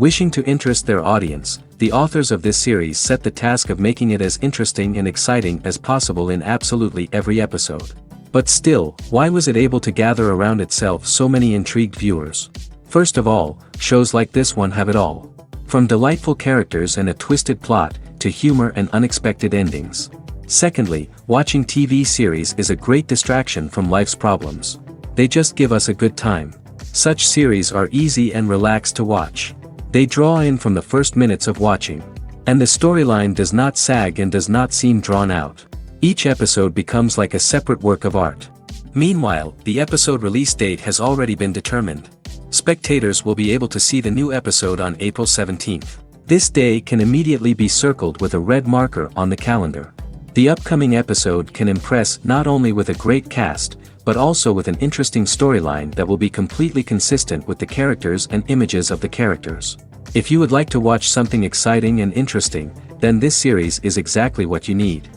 Wishing to interest their audience, the authors of this series set the task of making it as interesting and exciting as possible in absolutely every episode. But still, why was it able to gather around itself so many intrigued viewers? First of all, shows like this one have it all. From delightful characters and a twisted plot, to humor and unexpected endings. Secondly, watching TV series is a great distraction from life's problems. They just give us a good time. Such series are easy and relaxed to watch. They draw in from the first minutes of watching. And the storyline does not sag and does not seem drawn out. Each episode becomes like a separate work of art. Meanwhile, the episode release date has already been determined. Spectators will be able to see the new episode on April 17th. This day can immediately be circled with a red marker on the calendar. The upcoming episode can impress not only with a great cast, but also with an interesting storyline that will be completely consistent with the characters and images of the characters. If you would like to watch something exciting and interesting, then this series is exactly what you need.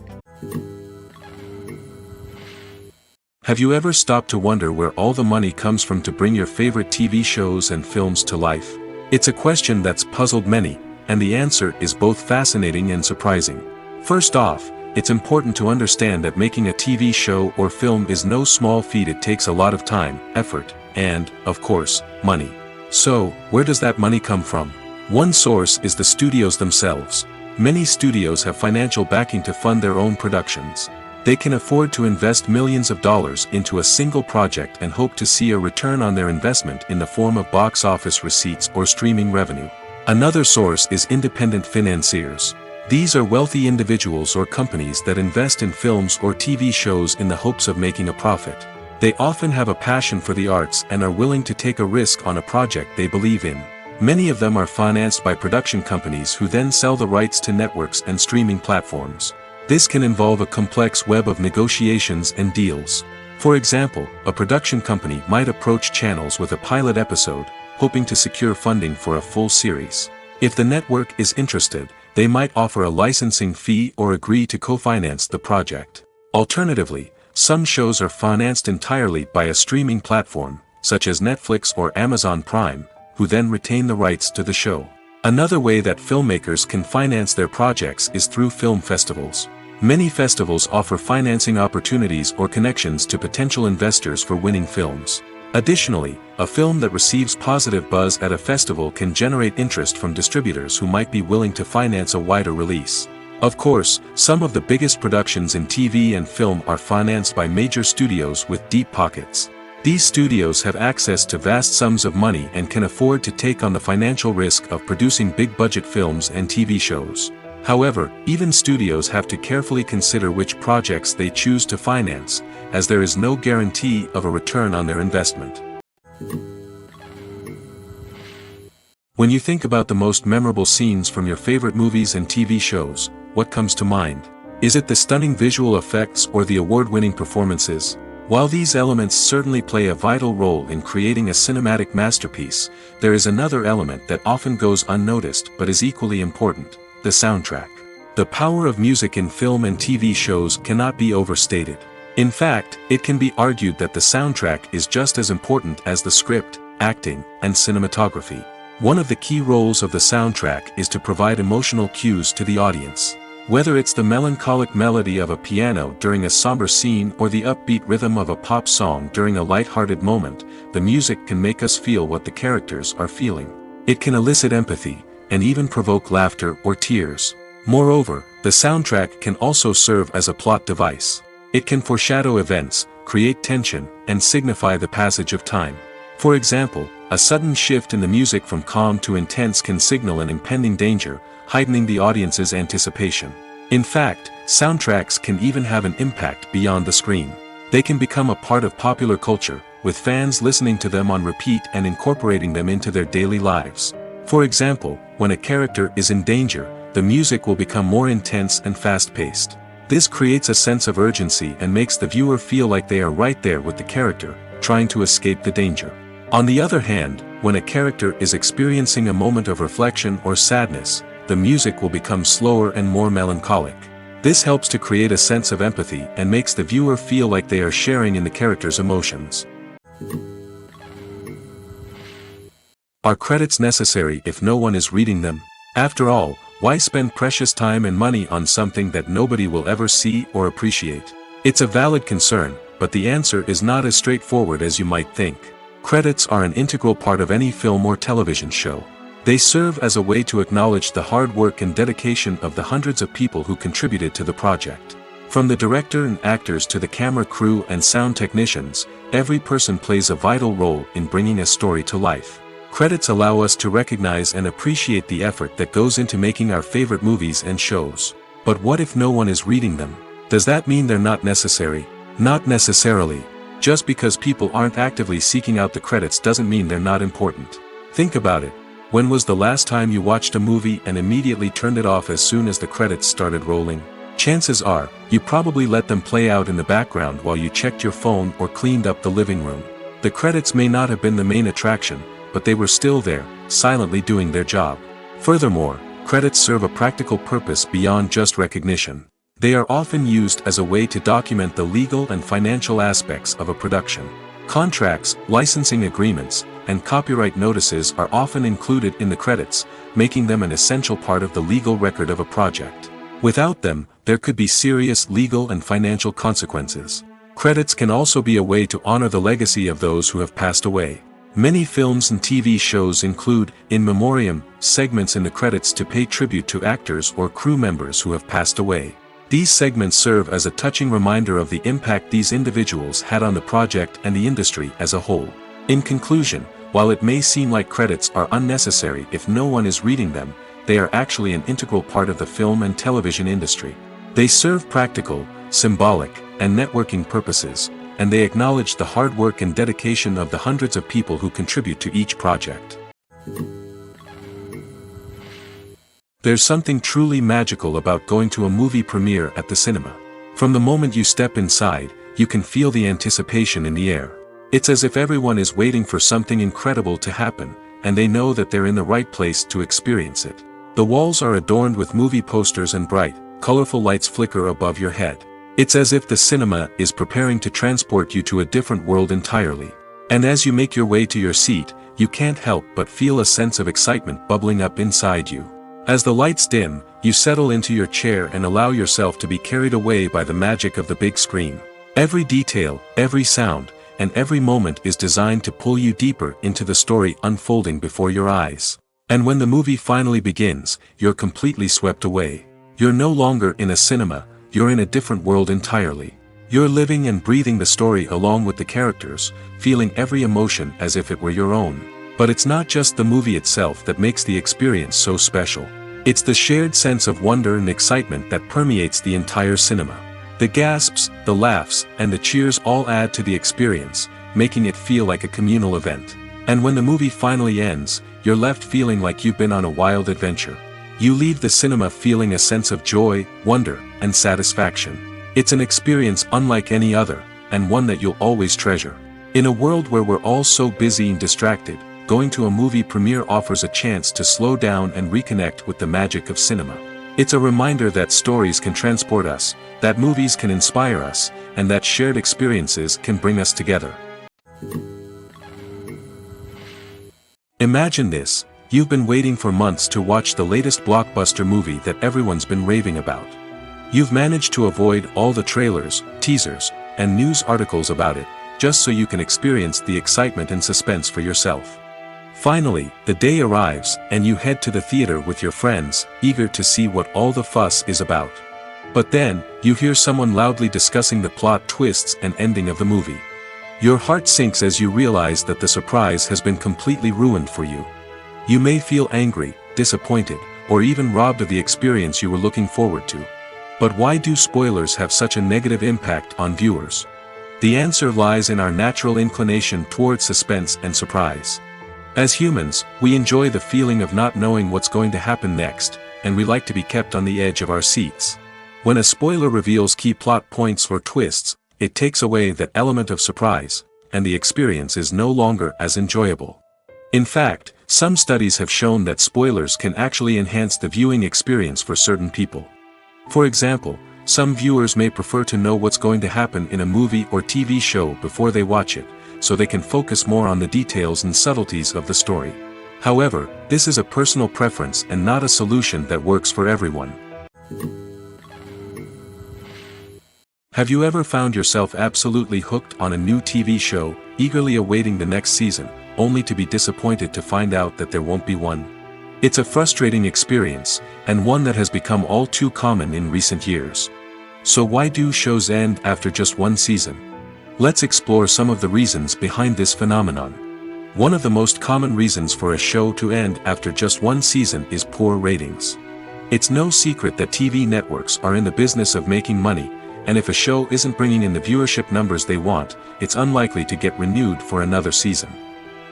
Have you ever stopped to wonder where all the money comes from to bring your favorite TV shows and films to life? It's a question that's puzzled many, and the answer is both fascinating and surprising. First off, it's important to understand that making a TV show or film is no small feat. It takes a lot of time, effort, and, of course, money. So, where does that money come from? One source is the studios themselves. Many studios have financial backing to fund their own productions. They can afford to invest millions of dollars into a single project and hope to see a return on their investment in the form of box office receipts or streaming revenue. Another source is independent financiers. These are wealthy individuals or companies that invest in films or TV shows in the hopes of making a profit. They often have a passion for the arts and are willing to take a risk on a project they believe in. Many of them are financed by production companies who then sell the rights to networks and streaming platforms. This can involve a complex web of negotiations and deals. For example, a production company might approach channels with a pilot episode, hoping to secure funding for a full series. If the network is interested, they might offer a licensing fee or agree to co-finance the project. Alternatively, some shows are financed entirely by a streaming platform, such as Netflix or Amazon Prime, who then retain the rights to the show. Another way that filmmakers can finance their projects is through film festivals. Many festivals offer financing opportunities or connections to potential investors for winning films. Additionally, a film that receives positive buzz at a festival can generate interest from distributors who might be willing to finance a wider release. Of course, some of the biggest productions in TV and film are financed by major studios with deep pockets. These studios have access to vast sums of money and can afford to take on the financial risk of producing big-budget films and TV shows. However, even studios have to carefully consider which projects they choose to finance, as there is no guarantee of a return on their investment. When you think about the most memorable scenes from your favorite movies and TV shows, what comes to mind? Is it the stunning visual effects or the award-winning performances? While these elements certainly play a vital role in creating a cinematic masterpiece, there is another element that often goes unnoticed but is equally important: the soundtrack. The power of music in film and TV shows cannot be overstated. In fact, it can be argued that the soundtrack is just as important as the script, acting, and cinematography. One of the key roles of the soundtrack is to provide emotional cues to the audience. Whether it's the melancholic melody of a piano during a somber scene or the upbeat rhythm of a pop song during a light-hearted moment, the music can make us feel what the characters are feeling. It can elicit empathy, and even provoke laughter or tears. Moreover, the soundtrack can also serve as a plot device. It can foreshadow events, create tension, and signify the passage of time. For example, a sudden shift in the music from calm to intense can signal an impending danger, heightening the audience's anticipation. In fact, soundtracks can even have an impact beyond the screen. They can become a part of popular culture, with fans listening to them on repeat and incorporating them into their daily lives. For example, when a character is in danger, the music will become more intense and fast-paced. This creates a sense of urgency and makes the viewer feel like they are right there with the character, trying to escape the danger. On the other hand, when a character is experiencing a moment of reflection or sadness, the music will become slower and more melancholic. This helps to create a sense of empathy and makes the viewer feel like they are sharing in the character's emotions. Are credits necessary if no one is reading them? After all, why spend precious time and money on something that nobody will ever see or appreciate? It's a valid concern, but the answer is not as straightforward as you might think. Credits are an integral part of any film or television show. They serve as a way to acknowledge the hard work and dedication of the hundreds of people who contributed to the project. From the director and actors to the camera crew and sound technicians, every person plays a vital role in bringing a story to life. Credits allow us to recognize and appreciate the effort that goes into making our favorite movies and shows. But what if no one is reading them? Does that mean they're not necessary? Not necessarily. Just because people aren't actively seeking out the credits doesn't mean they're not important. Think about it. When was the last time you watched a movie and immediately turned it off as soon as the credits started rolling? Chances are, you probably let them play out in the background while you checked your phone or cleaned up the living room. The credits may not have been the main attraction, but they were still there, silently doing their job. Furthermore, credits serve a practical purpose beyond just recognition. They are often used as a way to document the legal and financial aspects of a production. Contracts, licensing agreements, and copyright notices are often included in the credits, making them an essential part of the legal record of a project. Without them, there could be serious legal and financial consequences. Credits can also be a way to honor the legacy of those who have passed away. Many films and TV shows include, in memoriam, segments in the credits to pay tribute to actors or crew members who have passed away. These segments serve as a touching reminder of the impact these individuals had on the project and the industry as a whole. In conclusion, while it may seem like credits are unnecessary if no one is reading them, they are actually an integral part of the film and television industry. They serve practical, symbolic, and networking purposes, and they acknowledge the hard work and dedication of the hundreds of people who contribute to each project. There's something truly magical about going to a movie premiere at the cinema. From the moment you step inside, you can feel the anticipation in the air. It's as if everyone is waiting for something incredible to happen, and they know that they're in the right place to experience it. The walls are adorned with movie posters and bright, colorful lights flicker above your head. It's as if the cinema is preparing to transport you to a different world entirely. And as you make your way to your seat, you can't help but feel a sense of excitement bubbling up inside you. As the lights dim, you settle into your chair and allow yourself to be carried away by the magic of the big screen. Every detail, every sound, and every moment is designed to pull you deeper into the story unfolding before your eyes. And when the movie finally begins, you're completely swept away. You're no longer in a cinema, you're in a different world entirely. You're living and breathing the story along with the characters, feeling every emotion as if it were your own. But it's not just the movie itself that makes the experience so special. It's the shared sense of wonder and excitement that permeates the entire cinema. The gasps, the laughs, and the cheers all add to the experience, making it feel like a communal event. And when the movie finally ends, you're left feeling like you've been on a wild adventure. You leave the cinema feeling a sense of joy, wonder, and satisfaction. It's an experience unlike any other, and one that you'll always treasure. In a world where we're all so busy and distracted, going to a movie premiere offers a chance to slow down and reconnect with the magic of cinema. It's a reminder that stories can transport us, that movies can inspire us, and that shared experiences can bring us together. Imagine this: you've been waiting for months to watch the latest blockbuster movie that everyone's been raving about. You've managed to avoid all the trailers, teasers, and news articles about it, just so you can experience the excitement and suspense for yourself. Finally, the day arrives, and you head to the theater with your friends, eager to see what all the fuss is about. But then, you hear someone loudly discussing the plot twists and ending of the movie. Your heart sinks as you realize that the surprise has been completely ruined for you. You may feel angry, disappointed, or even robbed of the experience you were looking forward to. But why do spoilers have such a negative impact on viewers? The answer lies in our natural inclination towards suspense and surprise. As humans, we enjoy the feeling of not knowing what's going to happen next, and we like to be kept on the edge of our seats. When a spoiler reveals key plot points or twists, it takes away that element of surprise, and the experience is no longer as enjoyable. In fact, some studies have shown that spoilers can actually enhance the viewing experience for certain people. For example, some viewers may prefer to know what's going to happen in a movie or TV show before they watch it, so they can focus more on the details and subtleties of the story. However, this is a personal preference and not a solution that works for everyone. Have you ever found yourself absolutely hooked on a new TV show, eagerly awaiting the next season, only to be disappointed to find out that there won't be one? It's a frustrating experience, and one that has become all too common in recent years. So why do shows end after just one season? Let's explore some of the reasons behind this phenomenon. One of the most common reasons for a show to end after just one season is poor ratings. It's no secret that TV networks are in the business of making money, and if a show isn't bringing in the viewership numbers they want, it's unlikely to get renewed for another season.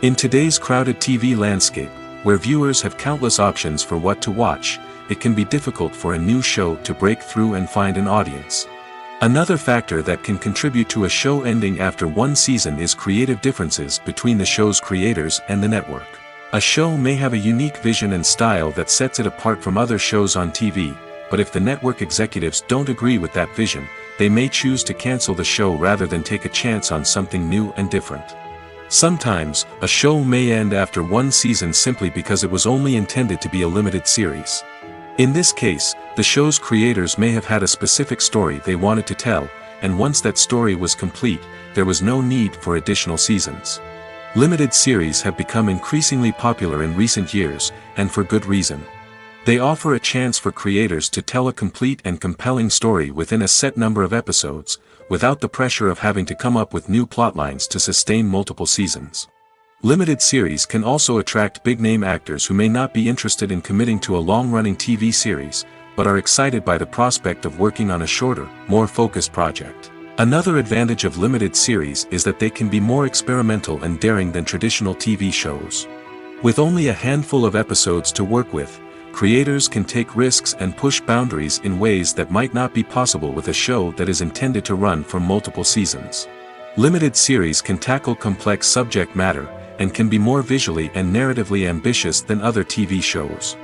In today's crowded TV landscape, where viewers have countless options for what to watch, it can be difficult for a new show to break through and find an audience. Another factor that can contribute to a show ending after one season is creative differences between the show's creators and the network. A show may have a unique vision and style that sets it apart from other shows on TV, but if the network executives don't agree with that vision, they may choose to cancel the show rather than take a chance on something new and different. Sometimes, a show may end after one season simply because it was only intended to be a limited series. In this case, the show's creators may have had a specific story they wanted to tell, and once that story was complete, there was no need for additional seasons. Limited series have become increasingly popular in recent years, and for good reason. They offer a chance for creators to tell a complete and compelling story within a set number of episodes, without the pressure of having to come up with new plotlines to sustain multiple seasons. Limited series can also attract big-name actors who may not be interested in committing to a long-running TV series, but are excited by the prospect of working on a shorter, more focused project. Another advantage of limited series is that they can be more experimental and daring than traditional TV shows. With only a handful of episodes to work with, creators can take risks and push boundaries in ways that might not be possible with a show that is intended to run for multiple seasons. Limited series can tackle complex subject matter, and can be more visually and narratively ambitious than other TV shows.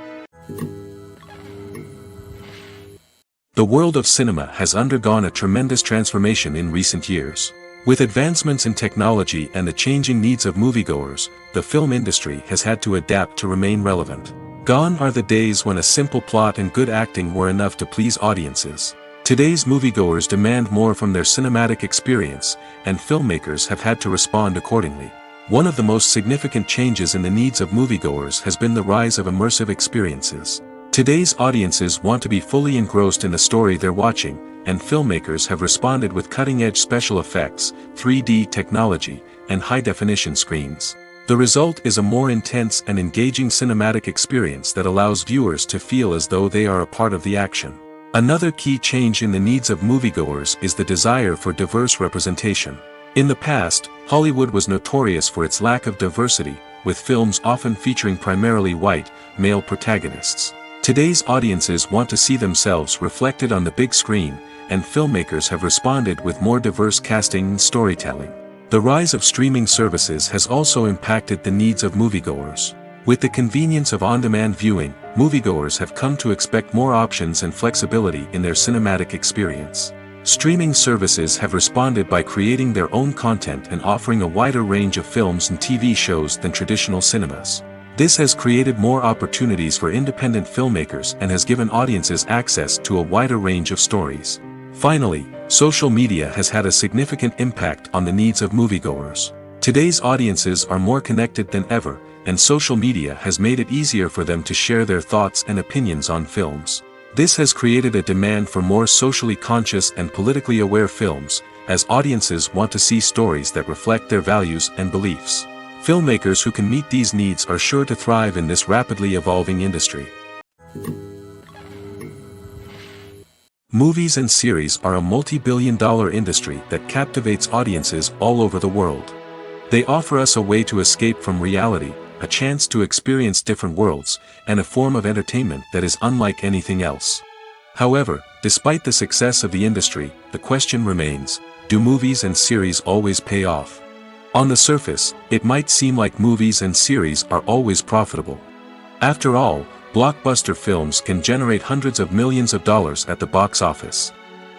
The world of cinema has undergone a tremendous transformation in recent years. With advancements in technology and the changing needs of moviegoers, the film industry has had to adapt to remain relevant. Gone are the days when a simple plot and good acting were enough to please audiences. Today's moviegoers demand more from their cinematic experience, and filmmakers have had to respond accordingly. One of the most significant changes in the needs of moviegoers has been the rise of immersive experiences. Today's audiences want to be fully engrossed in the story they're watching, and filmmakers have responded with cutting-edge special effects, 3D technology, and high-definition screens. The result is a more intense and engaging cinematic experience that allows viewers to feel as though they are a part of the action. Another key change in the needs of moviegoers is the desire for diverse representation. In the past, Hollywood was notorious for its lack of diversity, with films often featuring primarily white, male protagonists. Today's audiences want to see themselves reflected on the big screen, and filmmakers have responded with more diverse casting and storytelling. The rise of streaming services has also impacted the needs of moviegoers. With the convenience of on-demand viewing, moviegoers have come to expect more options and flexibility in their cinematic experience. Streaming services have responded by creating their own content and offering a wider range of films and TV shows than traditional cinemas. This has created more opportunities for independent filmmakers and has given audiences access to a wider range of stories. Finally, social media has had a significant impact on the needs of moviegoers. Today's audiences are more connected than ever, and social media has made it easier for them to share their thoughts and opinions on films. This has created a demand for more socially conscious and politically aware films, as audiences want to see stories that reflect their values and beliefs. Filmmakers who can meet these needs are sure to thrive in this rapidly evolving industry. Movies and series are a multi-billion-dollar industry that captivates audiences all over the world. They offer us a way to escape from reality, a chance to experience different worlds, and a form of entertainment that is unlike anything else. However, despite the success of the industry, the question remains, do movies and series always pay off? On the surface, it might seem like movies and series are always profitable. After all, blockbuster films can generate hundreds of millions of dollars at the box office.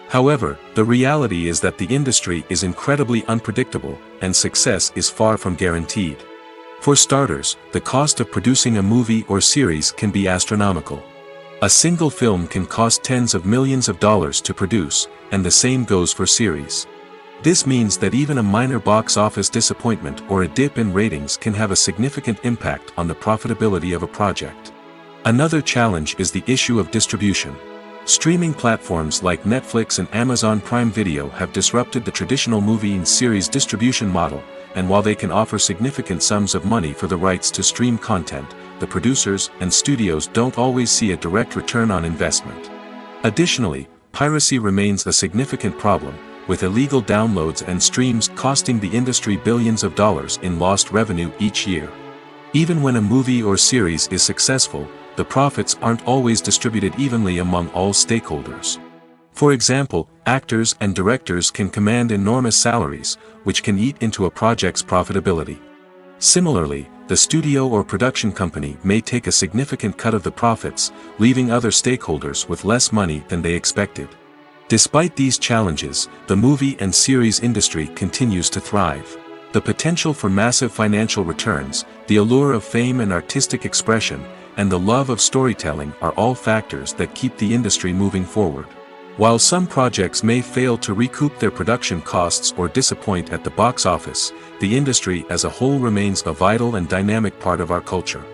However, the reality is that the industry is incredibly unpredictable, and success is far from guaranteed. For starters, the cost of producing a movie or series can be astronomical. A single film can cost tens of millions of dollars to produce, and the same goes for series. This means that even a minor box office disappointment or a dip in ratings can have a significant impact on the profitability of a project. Another challenge is the issue of distribution. Streaming platforms like Netflix and Amazon Prime Video have disrupted the traditional movie and series distribution model, and while they can offer significant sums of money for the rights to stream content, the producers and studios don't always see a direct return on investment. Additionally, piracy remains a significant problem, with illegal downloads and streams costing the industry billions of dollars in lost revenue each year. Even when a movie or series is successful, the profits aren't always distributed evenly among all stakeholders. For example, actors and directors can command enormous salaries, which can eat into a project's profitability. Similarly, the studio or production company may take a significant cut of the profits, leaving other stakeholders with less money than they expected. Despite these challenges, the movie and series industry continues to thrive. The potential for massive financial returns, the allure of fame and artistic expression, and the love of storytelling are all factors that keep the industry moving forward. While some projects may fail to recoup their production costs or disappoint at the box office, the industry as a whole remains a vital and dynamic part of our culture.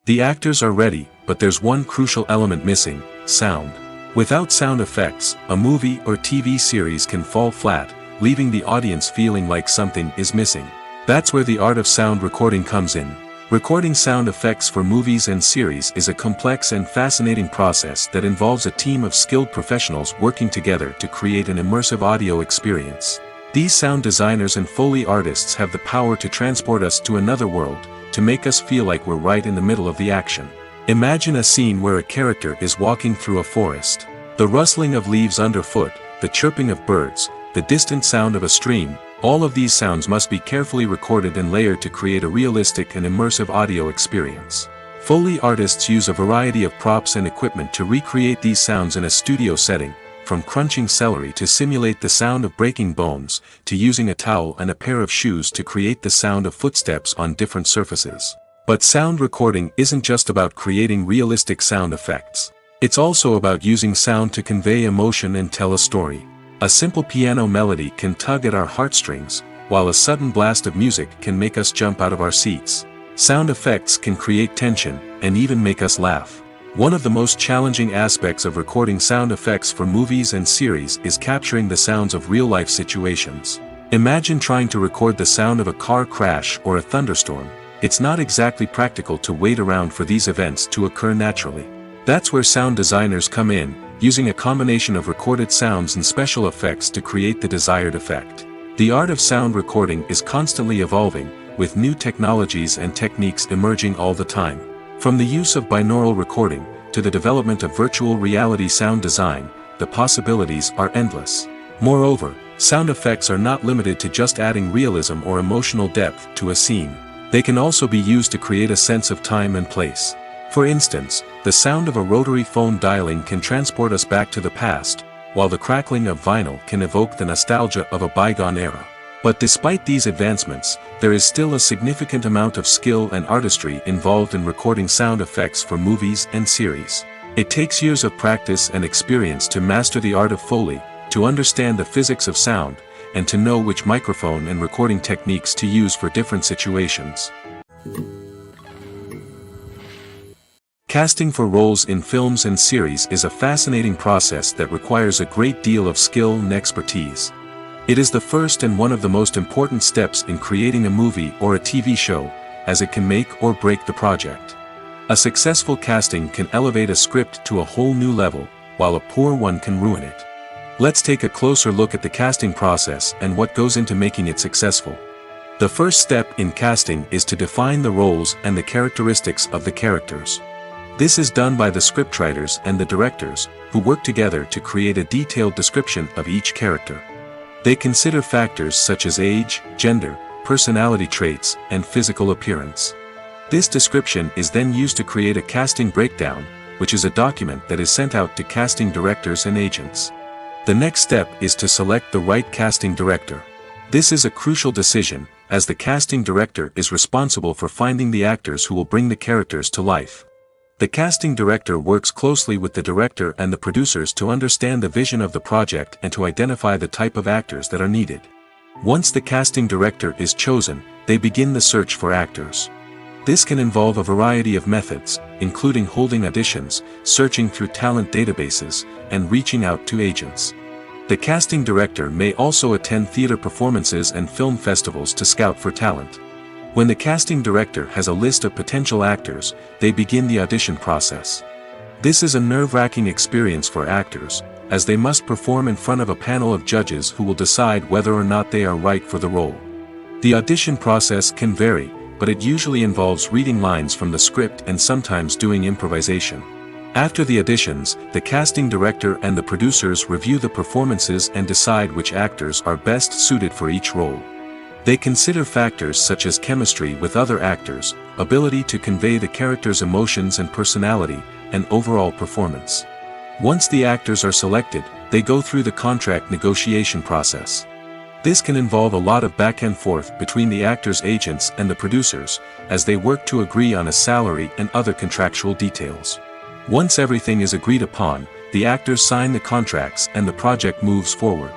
The actors are ready, but there's one crucial element missing: sound. Without sound effects, a movie or TV series can fall flat, leaving the audience feeling like something is missing. That's where the art of sound recording comes in. Recording sound effects for movies and series is a complex and fascinating process that involves a team of skilled professionals working together to create an immersive audio experience. These sound designers and Foley artists have the power to transport us to another world, to make us feel like we're right in the middle of the action. Imagine a scene where a character is walking through a forest. The rustling of leaves underfoot, the chirping of birds, the distant sound of a stream, all of these sounds must be carefully recorded and layered to create a realistic and immersive audio experience. Foley artists use a variety of props and equipment to recreate these sounds in a studio setting, from crunching celery to simulate the sound of breaking bones, to using a towel and a pair of shoes to create the sound of footsteps on different surfaces. But sound recording isn't just about creating realistic sound effects. It's also about using sound to convey emotion and tell a story. A simple piano melody can tug at our heartstrings, while a sudden blast of music can make us jump out of our seats. Sound effects can create tension, and even make us laugh. One of the most challenging aspects of recording sound effects for movies and series is capturing the sounds of real-life situations. Imagine trying to record the sound of a car crash or a thunderstorm. It's not exactly practical to wait around for these events to occur naturally. That's where sound designers come in, using a combination of recorded sounds and special effects to create the desired effect. The art of sound recording is constantly evolving, with new technologies and techniques emerging all the time. From the use of binaural recording, to the development of virtual reality sound design, the possibilities are endless. Moreover, sound effects are not limited to just adding realism or emotional depth to a scene. They can also be used to create a sense of time and place. For instance, the sound of a rotary phone dialing can transport us back to the past, while the crackling of vinyl can evoke the nostalgia of a bygone era. But despite these advancements, there is still a significant amount of skill and artistry involved in recording sound effects for movies and series. It takes years of practice and experience to master the art of Foley, to understand the physics of sound, and to know which microphone and recording techniques to use for different situations. Casting for roles in films and series is a fascinating process that requires a great deal of skill and expertise. It is the first and one of the most important steps in creating a movie or a TV show, as it can make or break the project. A successful casting can elevate a script to a whole new level, while a poor one can ruin it. Let's take a closer look at the casting process and what goes into making it successful. The first step in casting is to define the roles and the characteristics of the characters. This is done by the scriptwriters and the directors, who work together to create a detailed description of each character. They consider factors such as age, gender, personality traits, and physical appearance. This description is then used to create a casting breakdown, which is a document that is sent out to casting directors and agents. The next step is to select the right casting director. This is a crucial decision, as the casting director is responsible for finding the actors who will bring the characters to life. The casting director works closely with the director and the producers to understand the vision of the project and to identify the type of actors that are needed. Once the casting director is chosen, they begin the search for actors. This can involve a variety of methods, including holding auditions, searching through talent databases, and reaching out to agents. The casting director may also attend theater performances and film festivals to scout for talent. When the casting director has a list of potential actors, they begin the audition process. This is a nerve-wracking experience for actors, as they must perform in front of a panel of judges who will decide whether or not they are right for the role. The audition process can vary, but it usually involves reading lines from the script and sometimes doing improvisation. After the auditions, the casting director and the producers review the performances and decide which actors are best suited for each role. They consider factors such as chemistry with other actors, ability to convey the character's emotions and personality, and overall performance. Once the actors are selected, they go through the contract negotiation process. This can involve a lot of back and forth between the actors' agents and the producers, as they work to agree on a salary and other contractual details. Once everything is agreed upon, the actors sign the contracts and the project moves forward.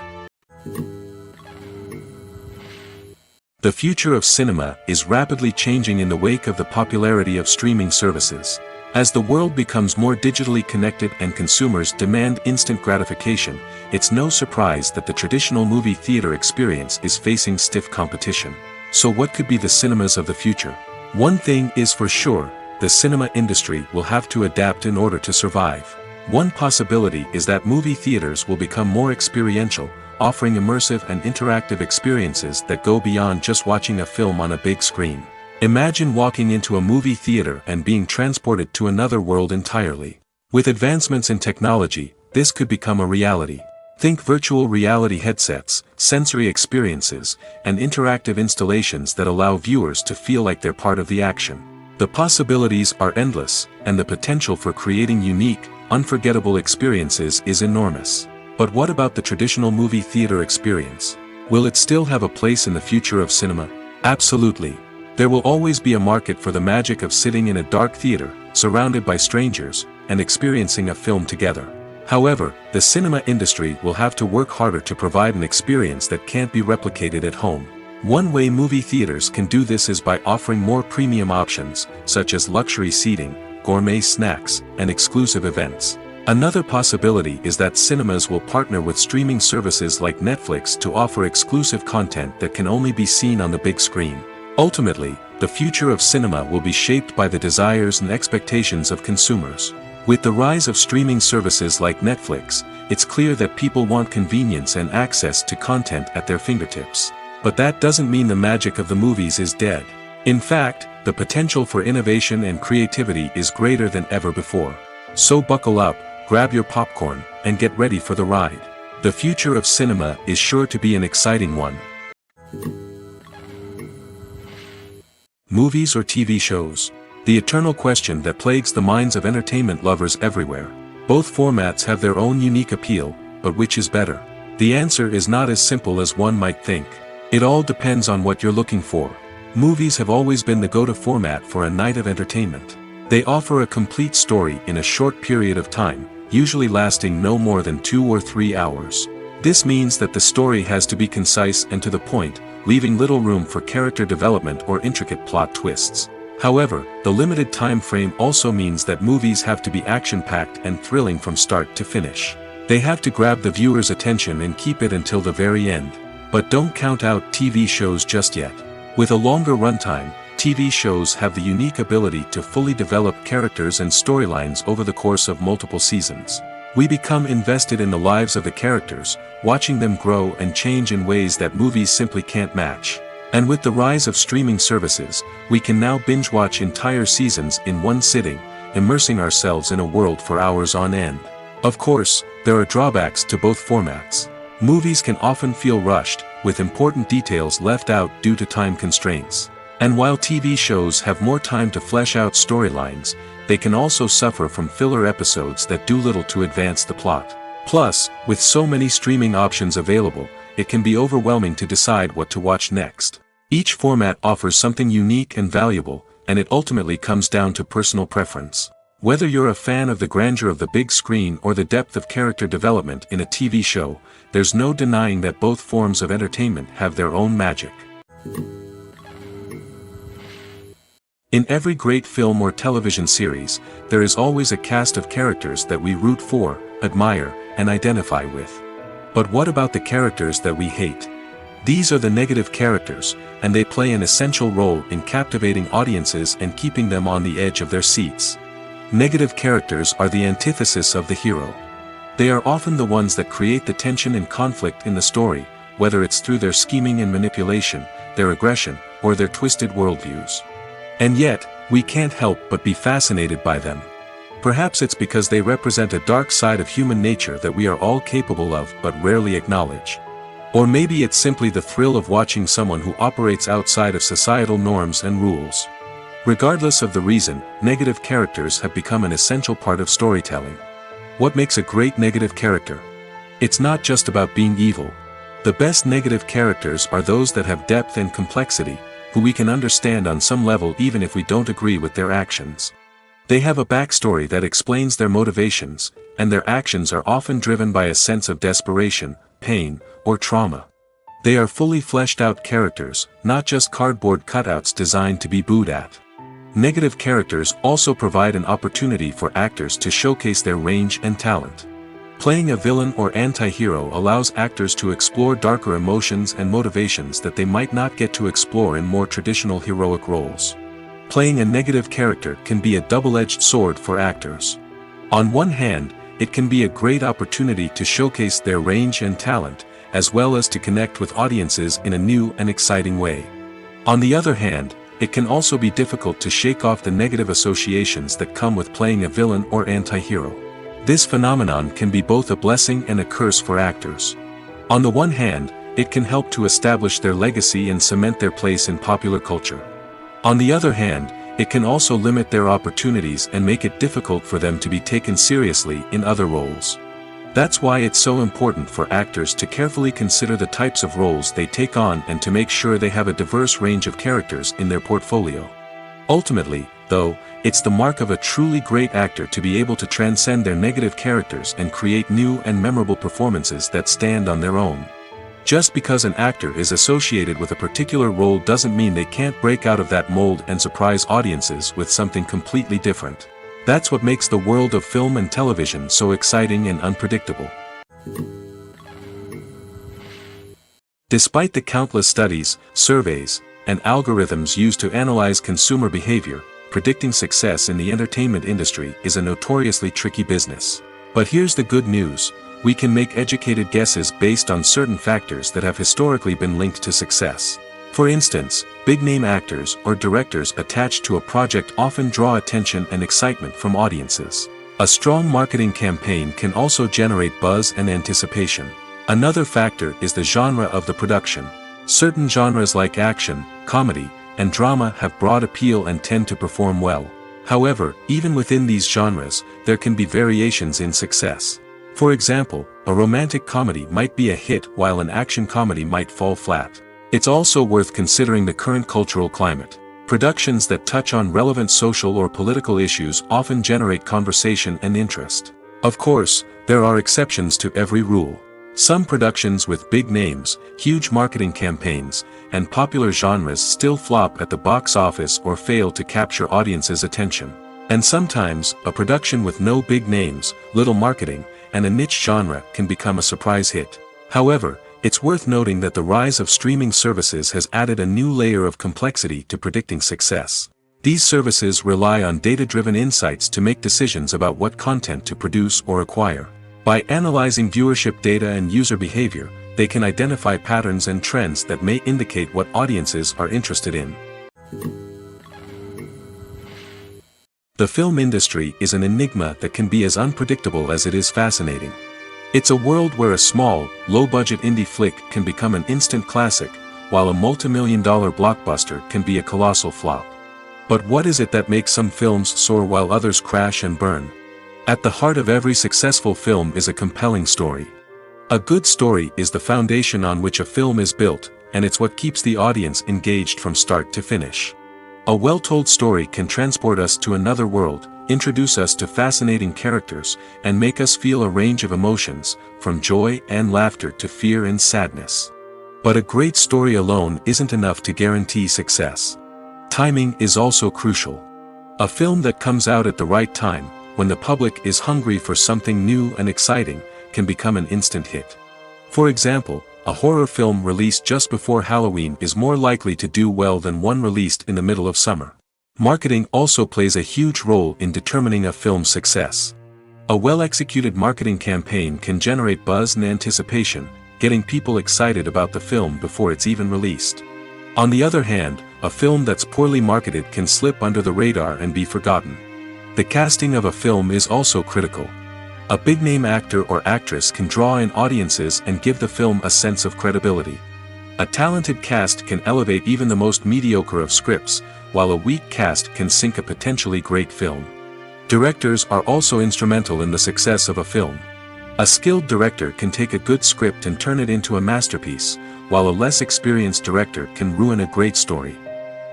The future of cinema is rapidly changing in the wake of the popularity of streaming services. As the world becomes more digitally connected and consumers demand instant gratification, it's no surprise that the traditional movie theater experience is facing stiff competition. So what could be the cinemas of the future? One thing is for sure, the cinema industry will have to adapt in order to survive. One possibility is that movie theaters will become more experiential, offering immersive and interactive experiences that go beyond just watching a film on a big screen. Imagine walking into a movie theater and being transported to another world entirely. With advancements in technology, this could become a reality. Think virtual reality headsets, sensory experiences, and interactive installations that allow viewers to feel like they're part of the action. The possibilities are endless, and the potential for creating unique, unforgettable experiences is enormous. But what about the traditional movie theater experience? Will it still have a place in the future of cinema? Absolutely. There will always be a market for the magic of sitting in a dark theater, surrounded by strangers, and experiencing a film together. However, the cinema industry will have to work harder to provide an experience that can't be replicated at home. One way movie theaters can do this is by offering more premium options, such as luxury seating, gourmet snacks, and exclusive events. Another possibility is that cinemas will partner with streaming services like Netflix to offer exclusive content that can only be seen on the big screen. Ultimately, the future of cinema will be shaped by the desires and expectations of consumers. With the rise of streaming services like Netflix, it's clear that people want convenience and access to content at their fingertips. But that doesn't mean the magic of the movies is dead. In fact, the potential for innovation and creativity is greater than ever before. So buckle up, grab your popcorn, and get ready for the ride. The future of cinema is sure to be an exciting one. Movies or TV shows? The eternal question that plagues the minds of entertainment lovers everywhere. Both formats have their own unique appeal, but which is better? The answer is not as simple as one might think. It all depends on what you're looking for. Movies have always been the go-to format for a night of entertainment. They offer a complete story in a short period of time, usually lasting no more than 2 or 3 hours. This means that the story has to be concise and to the point, leaving little room for character development or intricate plot twists. However, the limited time frame also means that movies have to be action-packed and thrilling from start to finish. They have to grab the viewer's attention and keep it until the very end. But don't count out TV shows just yet. With a longer runtime, TV shows have the unique ability to fully develop characters and storylines over the course of multiple seasons. We become invested in the lives of the characters, watching them grow and change in ways that movies simply can't match. And with the rise of streaming services, we can now binge-watch entire seasons in one sitting, immersing ourselves in a world for hours on end. Of course, there are drawbacks to both formats. Movies can often feel rushed, with important details left out due to time constraints. And while TV shows have more time to flesh out storylines, they can also suffer from filler episodes that do little to advance the plot. Plus, with so many streaming options available, it can be overwhelming to decide what to watch next. Each format offers something unique and valuable, and it ultimately comes down to personal preference. Whether you're a fan of the grandeur of the big screen or the depth of character development in a TV show, there's no denying that both forms of entertainment have their own magic. In every great film or television series, there is always a cast of characters that we root for, admire, and identify with. But what about the characters that we hate? These are the negative characters, and they play an essential role in captivating audiences and keeping them on the edge of their seats. Negative characters are the antithesis of the hero. They are often the ones that create the tension and conflict in the story, whether it's through their scheming and manipulation, their aggression, or their twisted worldviews. And yet, we can't help but be fascinated by them. Perhaps it's because they represent a dark side of human nature that we are all capable of but rarely acknowledge. Or maybe it's simply the thrill of watching someone who operates outside of societal norms and rules. Regardless of the reason, negative characters have become an essential part of storytelling. What makes a great negative character? It's not just about being evil. The best negative characters are those that have depth and complexity, who we can understand on some level even if we don't agree with their actions. They have a backstory that explains their motivations, and their actions are often driven by a sense of desperation, pain, or trauma. They are fully fleshed out characters, not just cardboard cutouts designed to be booed at. Negative characters also provide an opportunity for actors to showcase their range and talent. Playing a villain or anti-hero allows actors to explore darker emotions and motivations that they might not get to explore in more traditional heroic roles. Playing a negative character can be a double-edged sword for actors. On one hand, it can be a great opportunity to showcase their range and talent, as well as to connect with audiences in a new and exciting way. On the other hand, it can also be difficult to shake off the negative associations that come with playing a villain or anti-hero. This phenomenon can be both a blessing and a curse for actors. On the one hand, it can help to establish their legacy and cement their place in popular culture. On the other hand, it can also limit their opportunities and make it difficult for them to be taken seriously in other roles. That's why it's so important for actors to carefully consider the types of roles they take on and to make sure they have a diverse range of characters in their portfolio. Ultimately, though, it's the mark of a truly great actor to be able to transcend their negative characters and create new and memorable performances that stand on their own. Just because an actor is associated with a particular role doesn't mean they can't break out of that mold and surprise audiences with something completely different. That's what makes the world of film and television so exciting and unpredictable. Despite the countless studies, surveys, and algorithms used to analyze consumer behavior, predicting success in the entertainment industry is a notoriously tricky business. But here's the good news: we can make educated guesses based on certain factors that have historically been linked to success. For instance, big-name actors or directors attached to a project often draw attention and excitement from audiences. A strong marketing campaign can also generate buzz and anticipation. Another factor is the genre of the production. Certain genres like action, comedy, and drama have broad appeal and tend to perform well. However, even within these genres, there can be variations in success. For example, a romantic comedy might be a hit while an action comedy might fall flat. It's also worth considering the current cultural climate. Productions that touch on relevant social or political issues often generate conversation and interest. Of course, there are exceptions to every rule. Some productions with big names, huge marketing campaigns, and popular genres still flop at the box office or fail to capture audiences' attention. And sometimes, a production with no big names, little marketing, and a niche genre can become a surprise hit. However, it's worth noting that the rise of streaming services has added a new layer of complexity to predicting success. These services rely on data-driven insights to make decisions about what content to produce or acquire. By analyzing viewership data and user behavior, they can identify patterns and trends that may indicate what audiences are interested in. The film industry is an enigma that can be as unpredictable as it is fascinating. It's a world where a small, low-budget indie flick can become an instant classic, while a multi-million-dollar blockbuster can be a colossal flop. But what is it that makes some films soar while others crash and burn? At the heart of every successful film is a compelling story. A good story is the foundation on which a film is built, and it's what keeps the audience engaged from start to finish. A well-told story can transport us to another world, introduce us to fascinating characters, and make us feel a range of emotions, from joy and laughter to fear and sadness. But a great story alone isn't enough to guarantee success. Timing is also crucial. A film that comes out at the right time, when the public is hungry for something new and exciting, can become an instant hit. For example, a horror film released just before Halloween is more likely to do well than one released in the middle of summer. Marketing also plays a huge role in determining a film's success. A well-executed marketing campaign can generate buzz and anticipation, getting people excited about the film before it's even released. On the other hand, a film that's poorly marketed can slip under the radar and be forgotten. The casting of a film is also critical. A big-name actor or actress can draw in audiences and give the film a sense of credibility. A talented cast can elevate even the most mediocre of scripts, while a weak cast can sink a potentially great film. Directors are also instrumental in the success of a film. A skilled director can take a good script and turn it into a masterpiece, while a less experienced director can ruin a great story.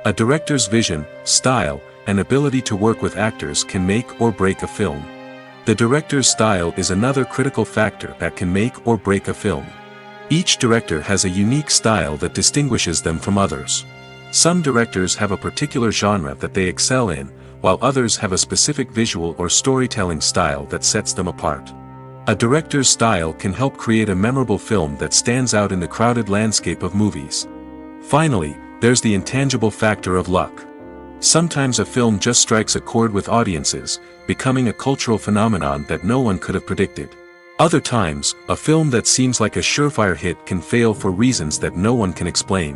A director's vision, style, and ability to work with actors can make or break a film. The director's style is another critical factor that can make or break a film. Each director has a unique style that distinguishes them from others. Some directors have a particular genre that they excel in, while others have a specific visual or storytelling style that sets them apart. A director's style can help create a memorable film that stands out in the crowded landscape of movies. Finally, there's the intangible factor of luck. Sometimes a film just strikes a chord with audiences, becoming a cultural phenomenon that no one could have predicted. Other times, a film that seems like a surefire hit can fail for reasons that no one can explain.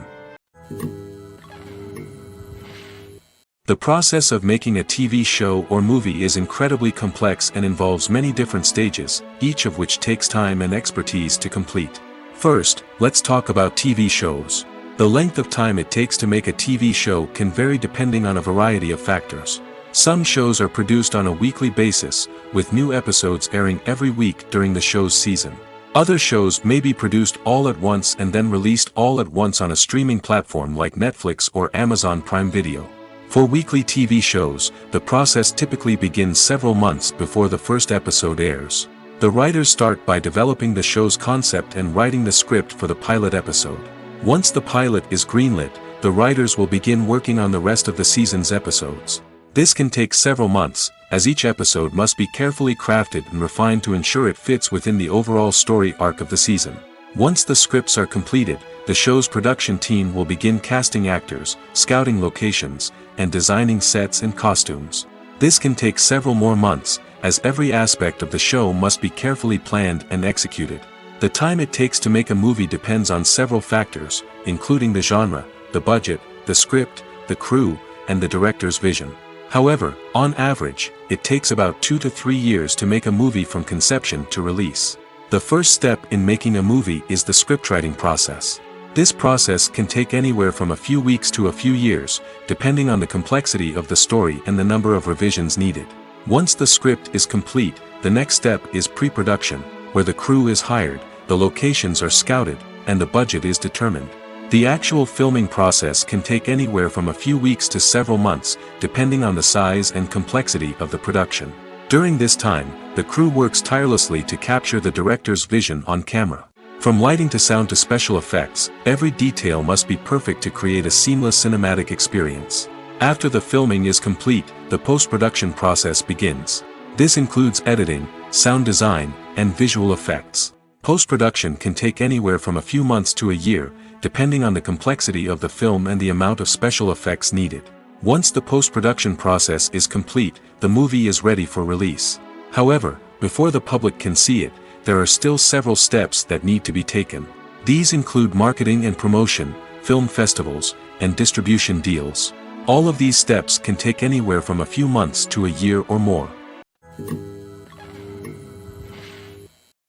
The process of making a TV show or movie is incredibly complex and involves many different stages, each of which takes time and expertise to complete. First, let's talk about TV shows. The length of time it takes to make a TV show can vary depending on a variety of factors. Some shows are produced on a weekly basis, with new episodes airing every week during the show's season. Other shows may be produced all at once and then released all at once on a streaming platform like Netflix or Amazon Prime Video. For weekly TV shows, the process typically begins several months before the first episode airs. The writers start by developing the show's concept and writing the script for the pilot episode. Once the pilot is greenlit, the writers will begin working on the rest of the season's episodes. This can take several months, as each episode must be carefully crafted and refined to ensure it fits within the overall story arc of the season. Once the scripts are completed, the show's production team will begin casting actors, scouting locations, and designing sets and costumes. This can take several more months, as every aspect of the show must be carefully planned and executed. The time it takes to make a movie depends on several factors, including the genre, the budget, the script, the crew, and the director's vision. However, on average, it takes about 2 to 3 years to make a movie from conception to release. The first step in making a movie is the scriptwriting process. This process can take anywhere from a few weeks to a few years, depending on the complexity of the story and the number of revisions needed. Once the script is complete, the next step is pre-production, where the crew is hired, the locations are scouted, and the budget is determined. The actual filming process can take anywhere from a few weeks to several months, depending on the size and complexity of the production. During this time, the crew works tirelessly to capture the director's vision on camera. From lighting to sound to special effects, every detail must be perfect to create a seamless cinematic experience. After the filming is complete, the post-production process begins. This includes editing, sound design, and visual effects. Post-production can take anywhere from a few months to a year, depending on the complexity of the film and the amount of special effects needed. Once the post-production process is complete, the movie is ready for release. However, before the public can see it, there are still several steps that need to be taken. These include marketing and promotion, film festivals, and distribution deals. All of these steps can take anywhere from a few months to a year or more.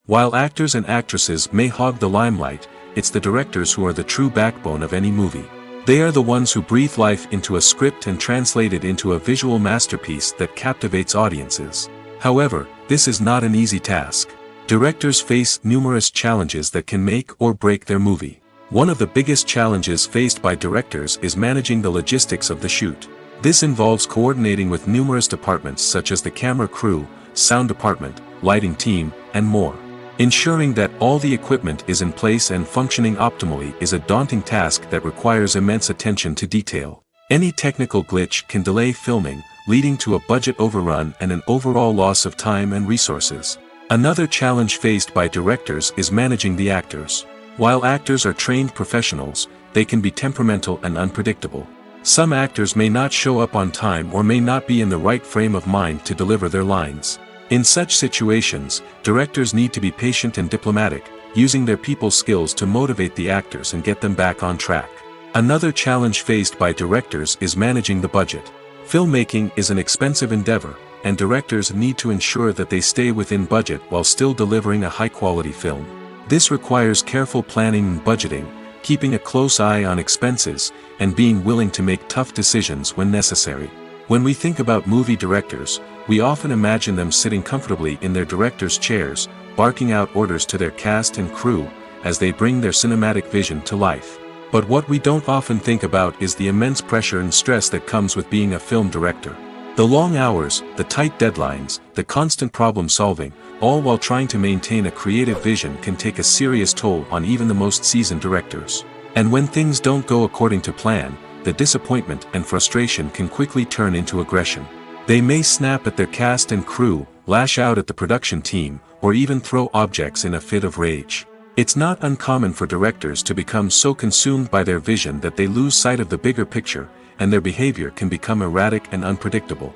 While actors and actresses may hog the limelight, it's the directors who are the true backbone of any movie. They are the ones who breathe life into a script and translate it into a visual masterpiece that captivates audiences. However, this is not an easy task. Directors face numerous challenges that can make or break their movie. One of the biggest challenges faced by directors is managing the logistics of the shoot. This involves coordinating with numerous departments such as the camera crew, sound department, lighting team, and more. Ensuring that all the equipment is in place and functioning optimally is a daunting task that requires immense attention to detail. Any technical glitch can delay filming, leading to a budget overrun and an overall loss of time and resources. Another challenge faced by directors is managing the actors. While actors are trained professionals, they can be temperamental and unpredictable. Some actors may not show up on time or may not be in the right frame of mind to deliver their lines. In such situations, directors need to be patient and diplomatic, using their people skills to motivate the actors and get them back on track. Another challenge faced by directors is managing the budget. Filmmaking is an expensive endeavor, and directors need to ensure that they stay within budget while still delivering a high-quality film. This requires careful planning and budgeting, keeping a close eye on expenses, and being willing to make tough decisions when necessary. When we think about movie directors, we often imagine them sitting comfortably in their director's chairs, barking out orders to their cast and crew, as they bring their cinematic vision to life. But what we don't often think about is the immense pressure and stress that comes with being a film director. The long hours, the tight deadlines, the constant problem solving, all while trying to maintain a creative vision can take a serious toll on even the most seasoned directors. And when things don't go according to plan, the disappointment and frustration can quickly turn into aggression. They may snap at their cast and crew, lash out at the production team, or even throw objects in a fit of rage. It's not uncommon for directors to become so consumed by their vision that they lose sight of the bigger picture, and their behavior can become erratic and unpredictable.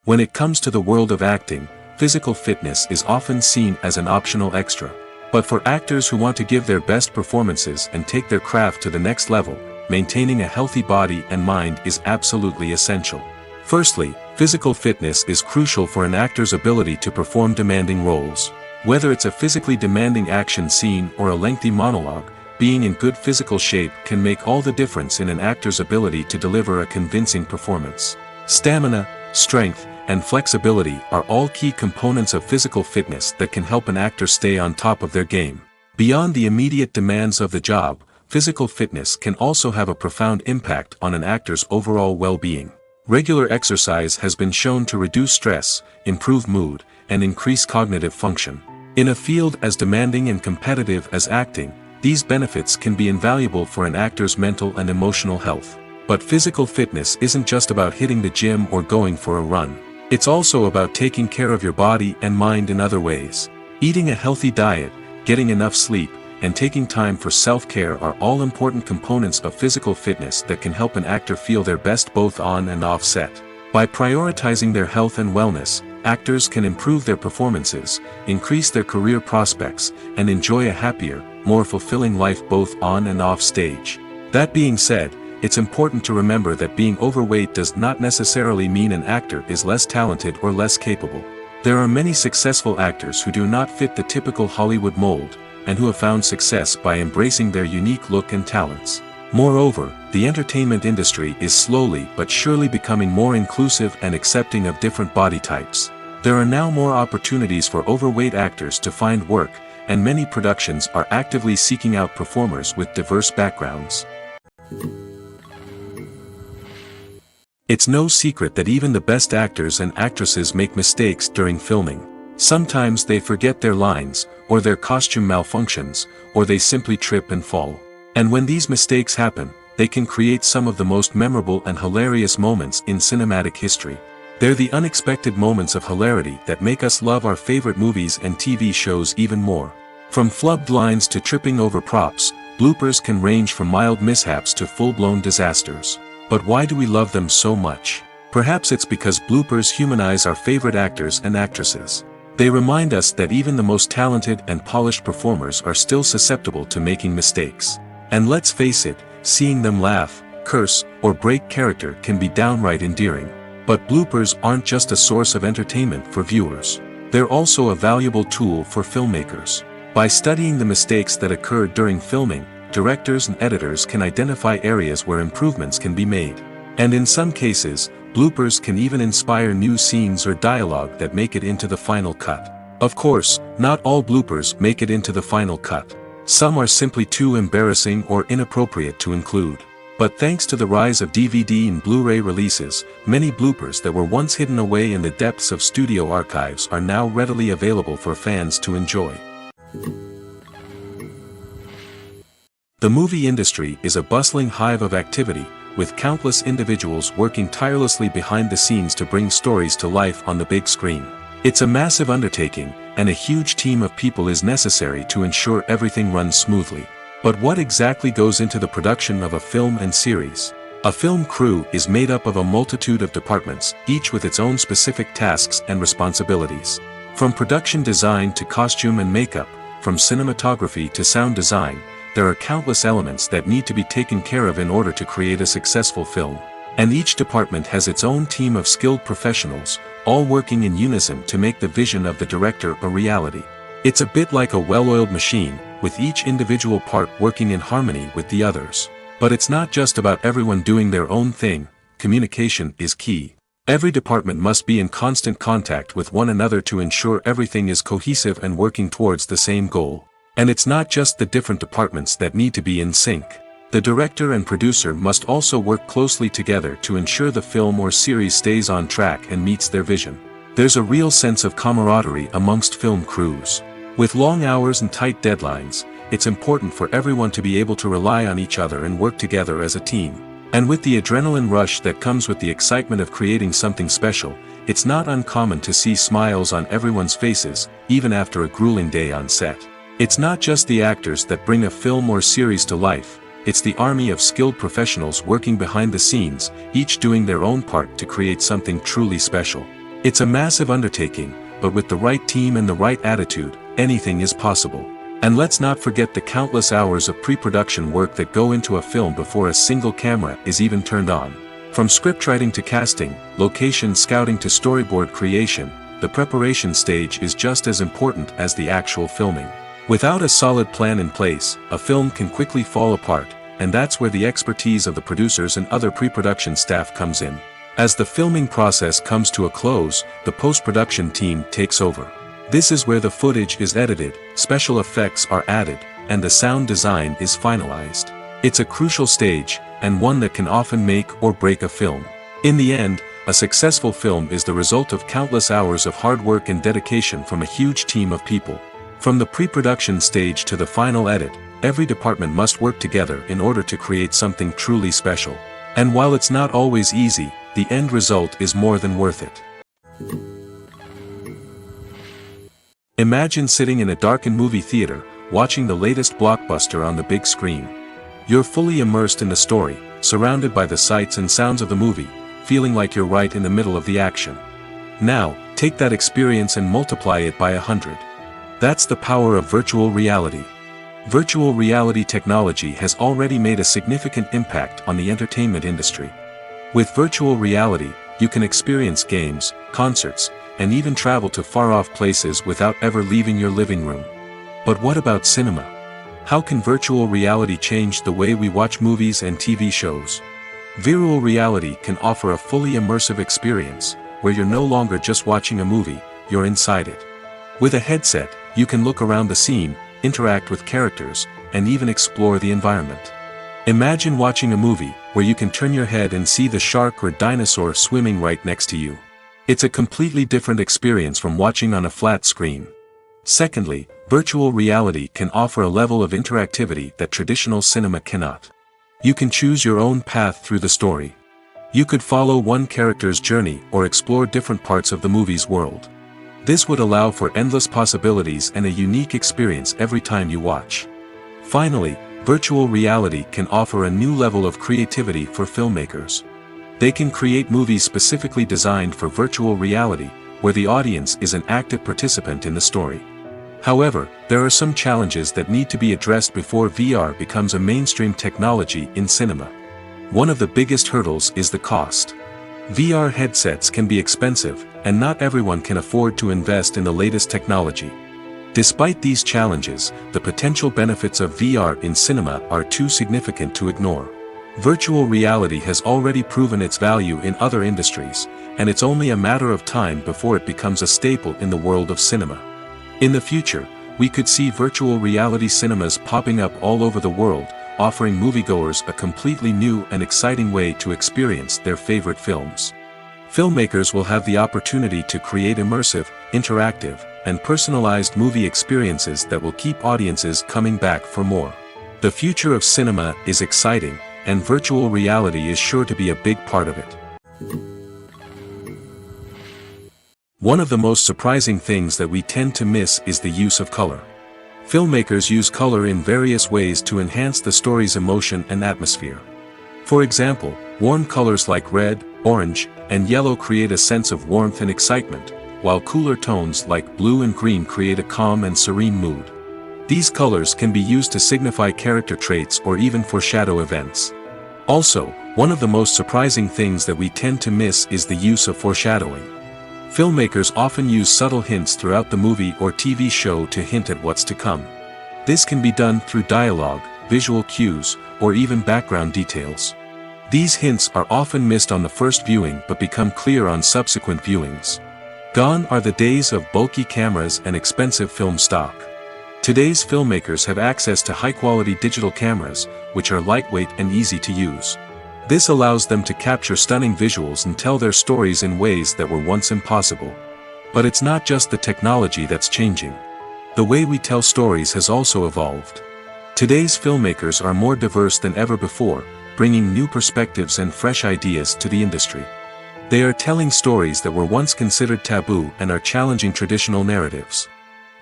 When it comes to the world of acting, physical fitness is often seen as an optional extra. But for actors who want to give their best performances and take their craft to the next level, maintaining a healthy body and mind is absolutely essential. Firstly, physical fitness is crucial for an actor's ability to perform demanding roles. Whether it's a physically demanding action scene or a lengthy monologue, being in good physical shape can make all the difference in an actor's ability to deliver a convincing performance. Stamina, strength, and flexibility are all key components of physical fitness that can help an actor stay on top of their game. Beyond the immediate demands of the job, physical fitness can also have a profound impact on an actor's overall well-being. Regular exercise has been shown to reduce stress, improve mood, and increase cognitive function. In a field as demanding and competitive as acting, these benefits can be invaluable for an actor's mental and emotional health. But physical fitness isn't just about hitting the gym or going for a run. It's also about taking care of your body and mind in other ways. Eating a healthy diet, getting enough sleep, and taking time for self-care are all important components of physical fitness that can help an actor feel their best both on and off set. By prioritizing their health and wellness, actors can improve their performances, increase their career prospects, and enjoy a happier, more fulfilling life both on and off stage. That being said, it's important to remember that being overweight does not necessarily mean an actor is less talented or less capable. There are many successful actors who do not fit the typical Hollywood mold, and who have found success by embracing their unique look and talents. Moreover, the entertainment industry is slowly but surely becoming more inclusive and accepting of different body types. There are now more opportunities for overweight actors to find work, and many productions are actively seeking out performers with diverse backgrounds. It's no secret that even the best actors and actresses make mistakes during filming. Sometimes they forget their lines, or their costume malfunctions, or they simply trip and fall. And when these mistakes happen, they can create some of the most memorable and hilarious moments in cinematic history. They're the unexpected moments of hilarity that make us love our favorite movies and TV shows even more. From flubbed lines to tripping over props, bloopers can range from mild mishaps to full-blown disasters. But why do we love them so much? Perhaps it's because bloopers humanize our favorite actors and actresses. They remind us that even the most talented and polished performers are still susceptible to making mistakes. And let's face it, seeing them laugh, curse, or break character can be downright endearing. But bloopers aren't just a source of entertainment for viewers. They're also a valuable tool for filmmakers. By studying the mistakes that occurred during filming, directors and editors can identify areas where improvements can be made. And in some cases, bloopers can even inspire new scenes or dialogue that make it into the final cut. Of course, not all bloopers make it into the final cut. Some are simply too embarrassing or inappropriate to include. But thanks to the rise of DVD and Blu-ray releases, many bloopers that were once hidden away in the depths of studio archives are now readily available for fans to enjoy. The movie industry is a bustling hive of activity, with countless individuals working tirelessly behind the scenes to bring stories to life on the big screen. It's a massive undertaking, and a huge team of people is necessary to ensure everything runs smoothly. But what exactly goes into the production of a film and series? A film crew is made up of a multitude of departments, each with its own specific tasks and responsibilities. From production design to costume and makeup, from cinematography to sound design, there are countless elements that need to be taken care of in order to create a successful film. And each department has its own team of skilled professionals, all working in unison to make the vision of the director a reality. It's a bit like a well-oiled machine, with each individual part working in harmony with the others. But it's not just about everyone doing their own thing. Communication is key. Every department must be in constant contact with one another to ensure everything is cohesive and working towards the same goal. And it's not just the different departments that need to be in sync. The director and producer must also work closely together to ensure the film or series stays on track and meets their vision. There's a real sense of camaraderie amongst film crews. With long hours and tight deadlines, it's important for everyone to be able to rely on each other and work together as a team. And with the adrenaline rush that comes with the excitement of creating something special, it's not uncommon to see smiles on everyone's faces, even after a grueling day on set. It's not just the actors that bring a film or series to life, it's the army of skilled professionals working behind the scenes, each doing their own part to create something truly special. It's a massive undertaking, but with the right team and the right attitude, anything is possible. And let's not forget the countless hours of pre-production work that go into a film before a single camera is even turned on. From scriptwriting to casting, location scouting to storyboard creation, the preparation stage is just as important as the actual filming. Without a solid plan in place, a film can quickly fall apart, and that's where the expertise of the producers and other pre-production staff comes in. As the filming process comes to a close, the post-production team takes over. This is where the footage is edited, special effects are added, and the sound design is finalized. It's a crucial stage, and one that can often make or break a film. In the end, a successful film is the result of countless hours of hard work and dedication from a huge team of people. From the pre-production stage to the final edit, every department must work together in order to create something truly special. And while it's not always easy, the end result is more than worth it. Imagine sitting in a darkened movie theater, watching the latest blockbuster on the big screen. You're fully immersed in the story, surrounded by the sights and sounds of the movie, feeling like you're right in the middle of the action. Now, take that experience and multiply it by 100. That's the power of virtual reality. Virtual reality technology has already made a significant impact on the entertainment industry. With virtual reality, you can experience games, concerts, and even travel to far-off places without ever leaving your living room. But what about cinema? How can virtual reality change the way we watch movies and TV shows? Virtual reality can offer a fully immersive experience, where you're no longer just watching a movie, you're inside it. With a headset, you can look around the scene, interact with characters, and even explore the environment. Imagine watching a movie where you can turn your head and see the shark or dinosaur swimming right next to you. It's a completely different experience from watching on a flat screen. Secondly, virtual reality can offer a level of interactivity that traditional cinema cannot. You can choose your own path through the story. You could follow one character's journey or explore different parts of the movie's world. This would allow for endless possibilities and a unique experience every time you watch. Finally, virtual reality can offer a new level of creativity for filmmakers. They can create movies specifically designed for virtual reality, where the audience is an active participant in the story. However, there are some challenges that need to be addressed before VR becomes a mainstream technology in cinema. One of the biggest hurdles is the cost. VR headsets can be expensive, and not everyone can afford to invest in the latest technology. Despite these challenges, the potential benefits of VR in cinema are too significant to ignore. Virtual reality has already proven its value in other industries, and it's only a matter of time before it becomes a staple in the world of cinema. In the future, we could see virtual reality cinemas popping up all over the world, offering moviegoers a completely new and exciting way to experience their favorite films. Filmmakers will have the opportunity to create immersive, interactive, and personalized movie experiences that will keep audiences coming back for more. The future of cinema is exciting, and virtual reality is sure to be a big part of it. One of the most surprising things that we tend to miss is the use of color. Filmmakers use color in various ways to enhance the story's emotion and atmosphere. For example, warm colors like red, orange, and yellow create a sense of warmth and excitement, while cooler tones like blue and green create a calm and serene mood. These colors can be used to signify character traits or even foreshadow events. Also, one of the most surprising things that we tend to miss is the use of foreshadowing. Filmmakers often use subtle hints throughout the movie or TV show to hint at what's to come. This can be done through dialogue, visual cues, or even background details. These hints are often missed on the first viewing but become clear on subsequent viewings. Gone are the days of bulky cameras and expensive film stock. Today's filmmakers have access to high-quality digital cameras, which are lightweight and easy to use. This allows them to capture stunning visuals and tell their stories in ways that were once impossible. But it's not just the technology that's changing. The way we tell stories has also evolved. Today's filmmakers are more diverse than ever before, bringing new perspectives and fresh ideas to the industry. They are telling stories that were once considered taboo and are challenging traditional narratives.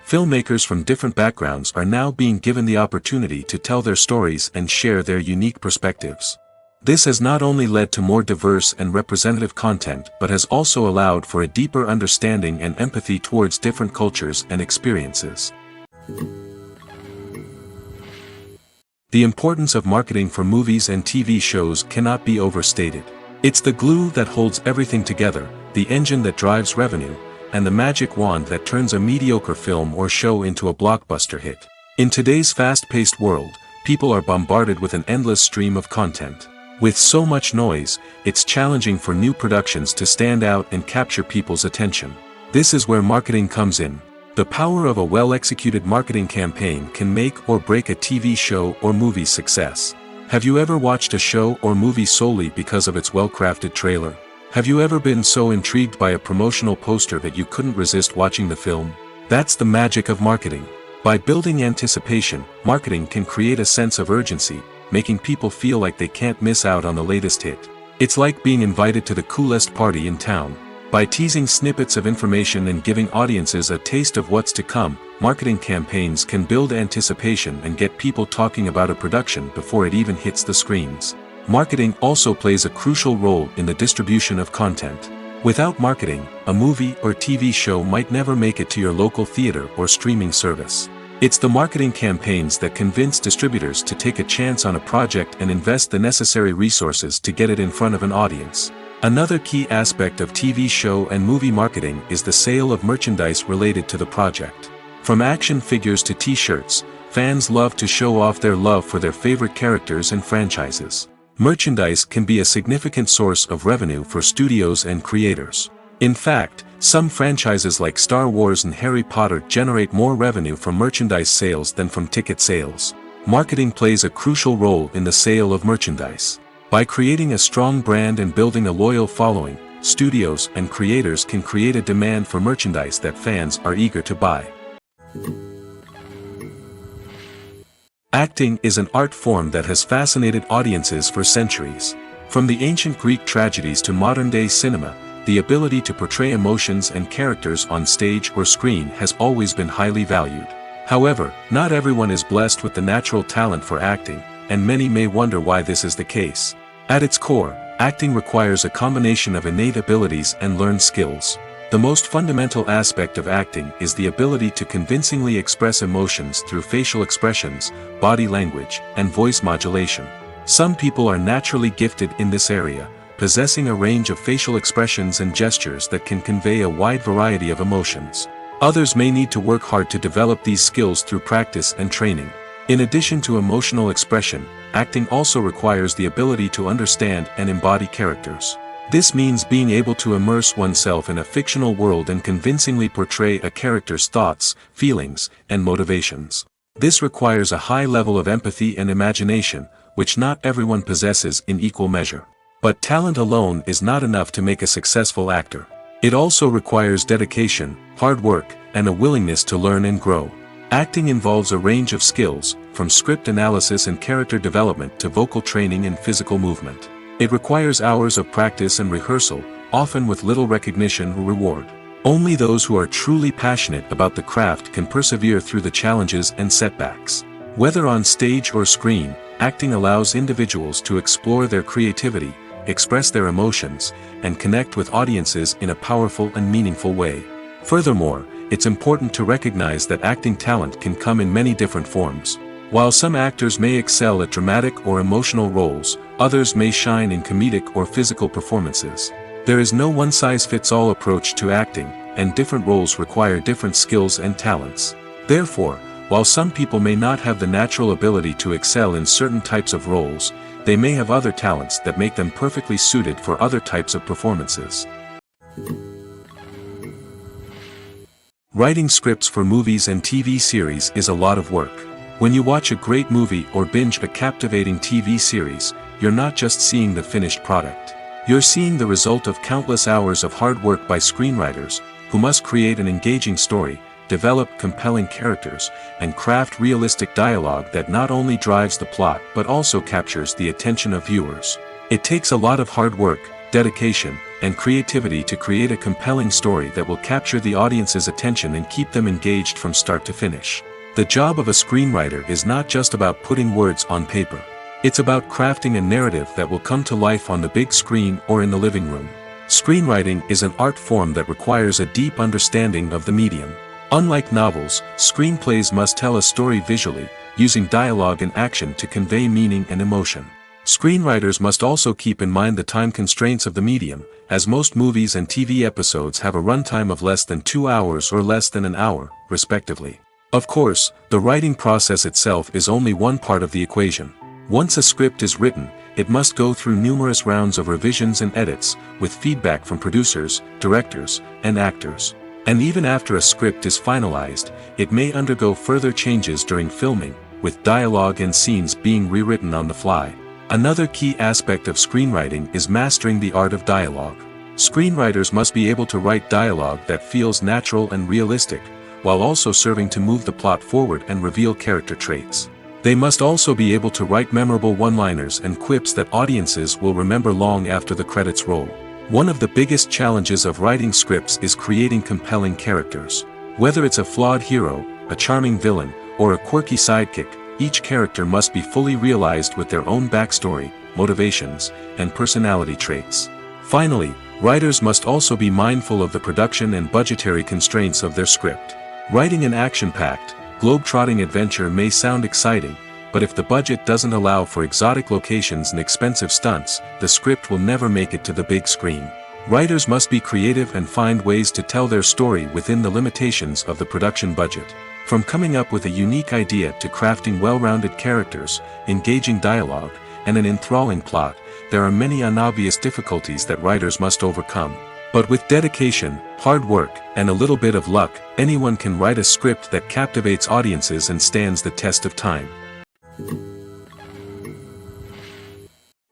Filmmakers from different backgrounds are now being given the opportunity to tell their stories and share their unique perspectives. This has not only led to more diverse and representative content but has also allowed for a deeper understanding and empathy towards different cultures and experiences. The importance of marketing for movies and TV shows cannot be overstated. It's the glue that holds everything together, the engine that drives revenue, and the magic wand that turns a mediocre film or show into a blockbuster hit. In today's fast-paced world, people are bombarded with an endless stream of content. With so much noise, it's challenging for new productions to stand out and capture people's attention. This is where marketing comes in. The power of a well-executed marketing campaign can make or break a TV show or movie's success. Have you ever watched a show or movie solely because of its well-crafted trailer? Have you ever been so intrigued by a promotional poster that you couldn't resist watching the film? That's the magic of marketing. By building anticipation, marketing can create a sense of urgency, making people feel like they can't miss out on the latest hit. It's like being invited to the coolest party in town. By teasing snippets of information and giving audiences a taste of what's to come, marketing campaigns can build anticipation and get people talking about a production before it even hits the screens. Marketing also plays a crucial role in the distribution of content. Without marketing, a movie or TV show might never make it to your local theater or streaming service. It's the marketing campaigns that convince distributors to take a chance on a project and invest the necessary resources to get it in front of an audience. Another key aspect of TV show and movie marketing is the sale of merchandise related to the project. From action figures to t-shirts, fans love to show off their love for their favorite characters and franchises. Merchandise can be a significant source of revenue for studios and creators. In fact, some franchises like Star Wars and Harry Potter generate more revenue from merchandise sales than from ticket sales. Marketing plays a crucial role in the sale of merchandise. By creating a strong brand and building a loyal following, studios and creators can create a demand for merchandise that fans are eager to buy. Acting is an art form that has fascinated audiences for centuries. From the ancient Greek tragedies to modern-day cinema, the ability to portray emotions and characters on stage or screen has always been highly valued. However, not everyone is blessed with the natural talent for acting, and many may wonder why this is the case. At its core, acting requires a combination of innate abilities and learned skills. The most fundamental aspect of acting is the ability to convincingly express emotions through facial expressions, body language, and voice modulation. Some people are naturally gifted in this area, possessing a range of facial expressions and gestures that can convey a wide variety of emotions. Others may need to work hard to develop these skills through practice and training. In addition to emotional expression, acting also requires the ability to understand and embody characters. This means being able to immerse oneself in a fictional world and convincingly portray a character's thoughts, feelings, and motivations. This requires a high level of empathy and imagination, which not everyone possesses in equal measure. But talent alone is not enough to make a successful actor. It also requires dedication, hard work, and a willingness to learn and grow. Acting involves a range of skills, from script analysis and character development to vocal training and physical movement. It requires hours of practice and rehearsal, often with little recognition or reward. Only those who are truly passionate about the craft can persevere through the challenges and setbacks. Whether on stage or screen, acting allows individuals to explore their creativity, express their emotions, and connect with audiences in a powerful and meaningful way. Furthermore, it's important to recognize that acting talent can come in many different forms. While some actors may excel at dramatic or emotional roles, others may shine in comedic or physical performances. There is no one-size-fits-all approach to acting, and different roles require different skills and talents. Therefore, while some people may not have the natural ability to excel in certain types of roles, they may have other talents that make them perfectly suited for other types of performances. Writing scripts for movies and TV series is a lot of work. When you watch a great movie or binge a captivating TV series, you're not just seeing the finished product. You're seeing the result of countless hours of hard work by screenwriters, who must create an engaging story, develop compelling characters, and craft realistic dialogue that not only drives the plot but also captures the attention of viewers. It takes a lot of hard work, dedication, and creativity to create a compelling story that will capture the audience's attention and keep them engaged from start to finish. The job of a screenwriter is not just about putting words on paper. It's about crafting a narrative that will come to life on the big screen or in the living room. Screenwriting is an art form that requires a deep understanding of the medium. Unlike novels, screenplays must tell a story visually, using dialogue and action to convey meaning and emotion. Screenwriters must also keep in mind the time constraints of the medium, as most movies and TV episodes have a runtime of less than 2 hours or less than an hour, respectively. Of course, the writing process itself is only one part of the equation. Once a script is written, it must go through numerous rounds of revisions and edits, with feedback from producers, directors, and actors. And even after a script is finalized, it may undergo further changes during filming, with dialogue and scenes being rewritten on the fly. Another key aspect of screenwriting is mastering the art of dialogue. Screenwriters must be able to write dialogue that feels natural and realistic, while also serving to move the plot forward and reveal character traits. They must also be able to write memorable one-liners and quips that audiences will remember long after the credits roll. One of the biggest challenges of writing scripts is creating compelling characters. Whether it's a flawed hero, a charming villain, or a quirky sidekick, each character must be fully realized with their own backstory, motivations, and personality traits. Finally, writers must also be mindful of the production and budgetary constraints of their script. Writing an action-packed, globe-trotting adventure may sound exciting, but if the budget doesn't allow for exotic locations and expensive stunts, the script will never make it to the big screen. Writers must be creative and find ways to tell their story within the limitations of the production budget. From coming up with a unique idea to crafting well-rounded characters, engaging dialogue, and an enthralling plot, there are many unobvious difficulties that writers must overcome. But with dedication, hard work, and a little bit of luck, anyone can write a script that captivates audiences and stands the test of time.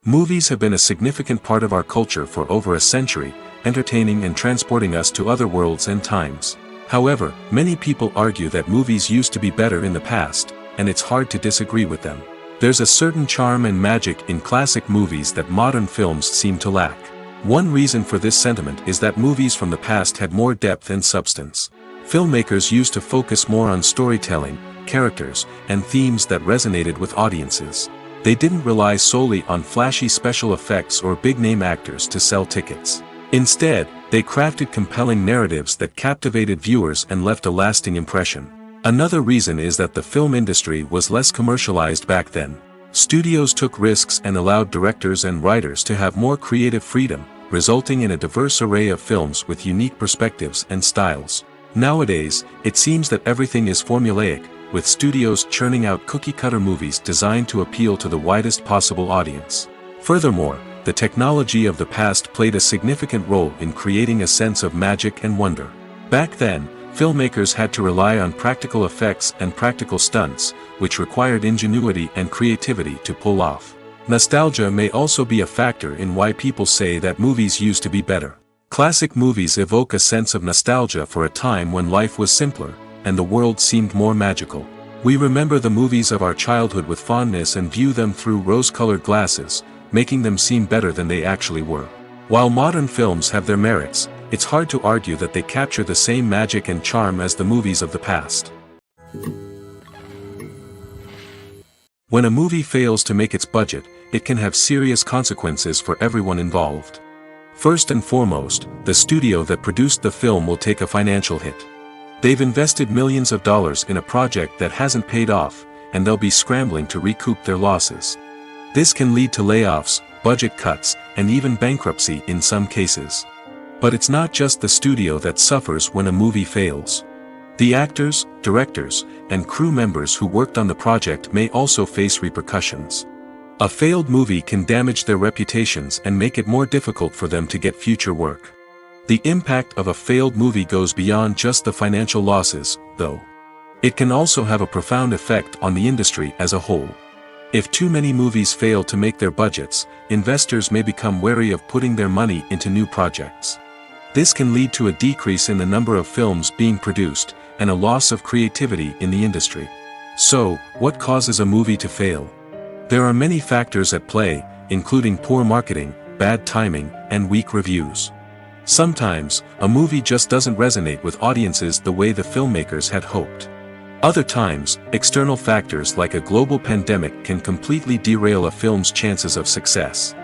Movies have been a significant part of our culture for over a century, entertaining and transporting us to other worlds and times. However, many people argue that movies used to be better in the past, and it's hard to disagree with them. There's a certain charm and magic in classic movies that modern films seem to lack. One reason for this sentiment is that movies from the past had more depth and substance. Filmmakers used to focus more on storytelling, characters, and themes that resonated with audiences. They didn't rely solely on flashy special effects or big-name actors to sell tickets. Instead, they crafted compelling narratives that captivated viewers and left a lasting impression. Another reason is that the film industry was less commercialized back then. Studios took risks and allowed directors and writers to have more creative freedom, resulting in a diverse array of films with unique perspectives and styles. Nowadays, it seems that everything is formulaic, with studios churning out cookie-cutter movies designed to appeal to the widest possible audience. Furthermore, the technology of the past played a significant role in creating a sense of magic and wonder. Back then, filmmakers had to rely on practical effects and practical stunts, which required ingenuity and creativity to pull off. Nostalgia may also be a factor in why people say that movies used to be better. Classic movies evoke a sense of nostalgia for a time when life was simpler, and the world seemed more magical. We remember the movies of our childhood with fondness and view them through rose-colored glasses, making them seem better than they actually were. While modern films have their merits, it's hard to argue that they capture the same magic and charm as the movies of the past. When a movie fails to make its budget, it can have serious consequences for everyone involved. First and foremost, the studio that produced the film will take a financial hit. They've invested millions of dollars in a project that hasn't paid off, and they'll be scrambling to recoup their losses. This can lead to layoffs, budget cuts, and even bankruptcy in some cases. But it's not just the studio that suffers when a movie fails. The actors, directors, and crew members who worked on the project may also face repercussions. A failed movie can damage their reputations and make it more difficult for them to get future work. The impact of a failed movie goes beyond just the financial losses, though. It can also have a profound effect on the industry as a whole. If too many movies fail to make their budgets, investors may become wary of putting their money into new projects. This can lead to a decrease in the number of films being produced, and a loss of creativity in the industry. So, what causes a movie to fail? There are many factors at play, including poor marketing, bad timing, and weak reviews. Sometimes, a movie just doesn't resonate with audiences the way the filmmakers had hoped. Other times, external factors like a global pandemic can completely derail a film's chances of success.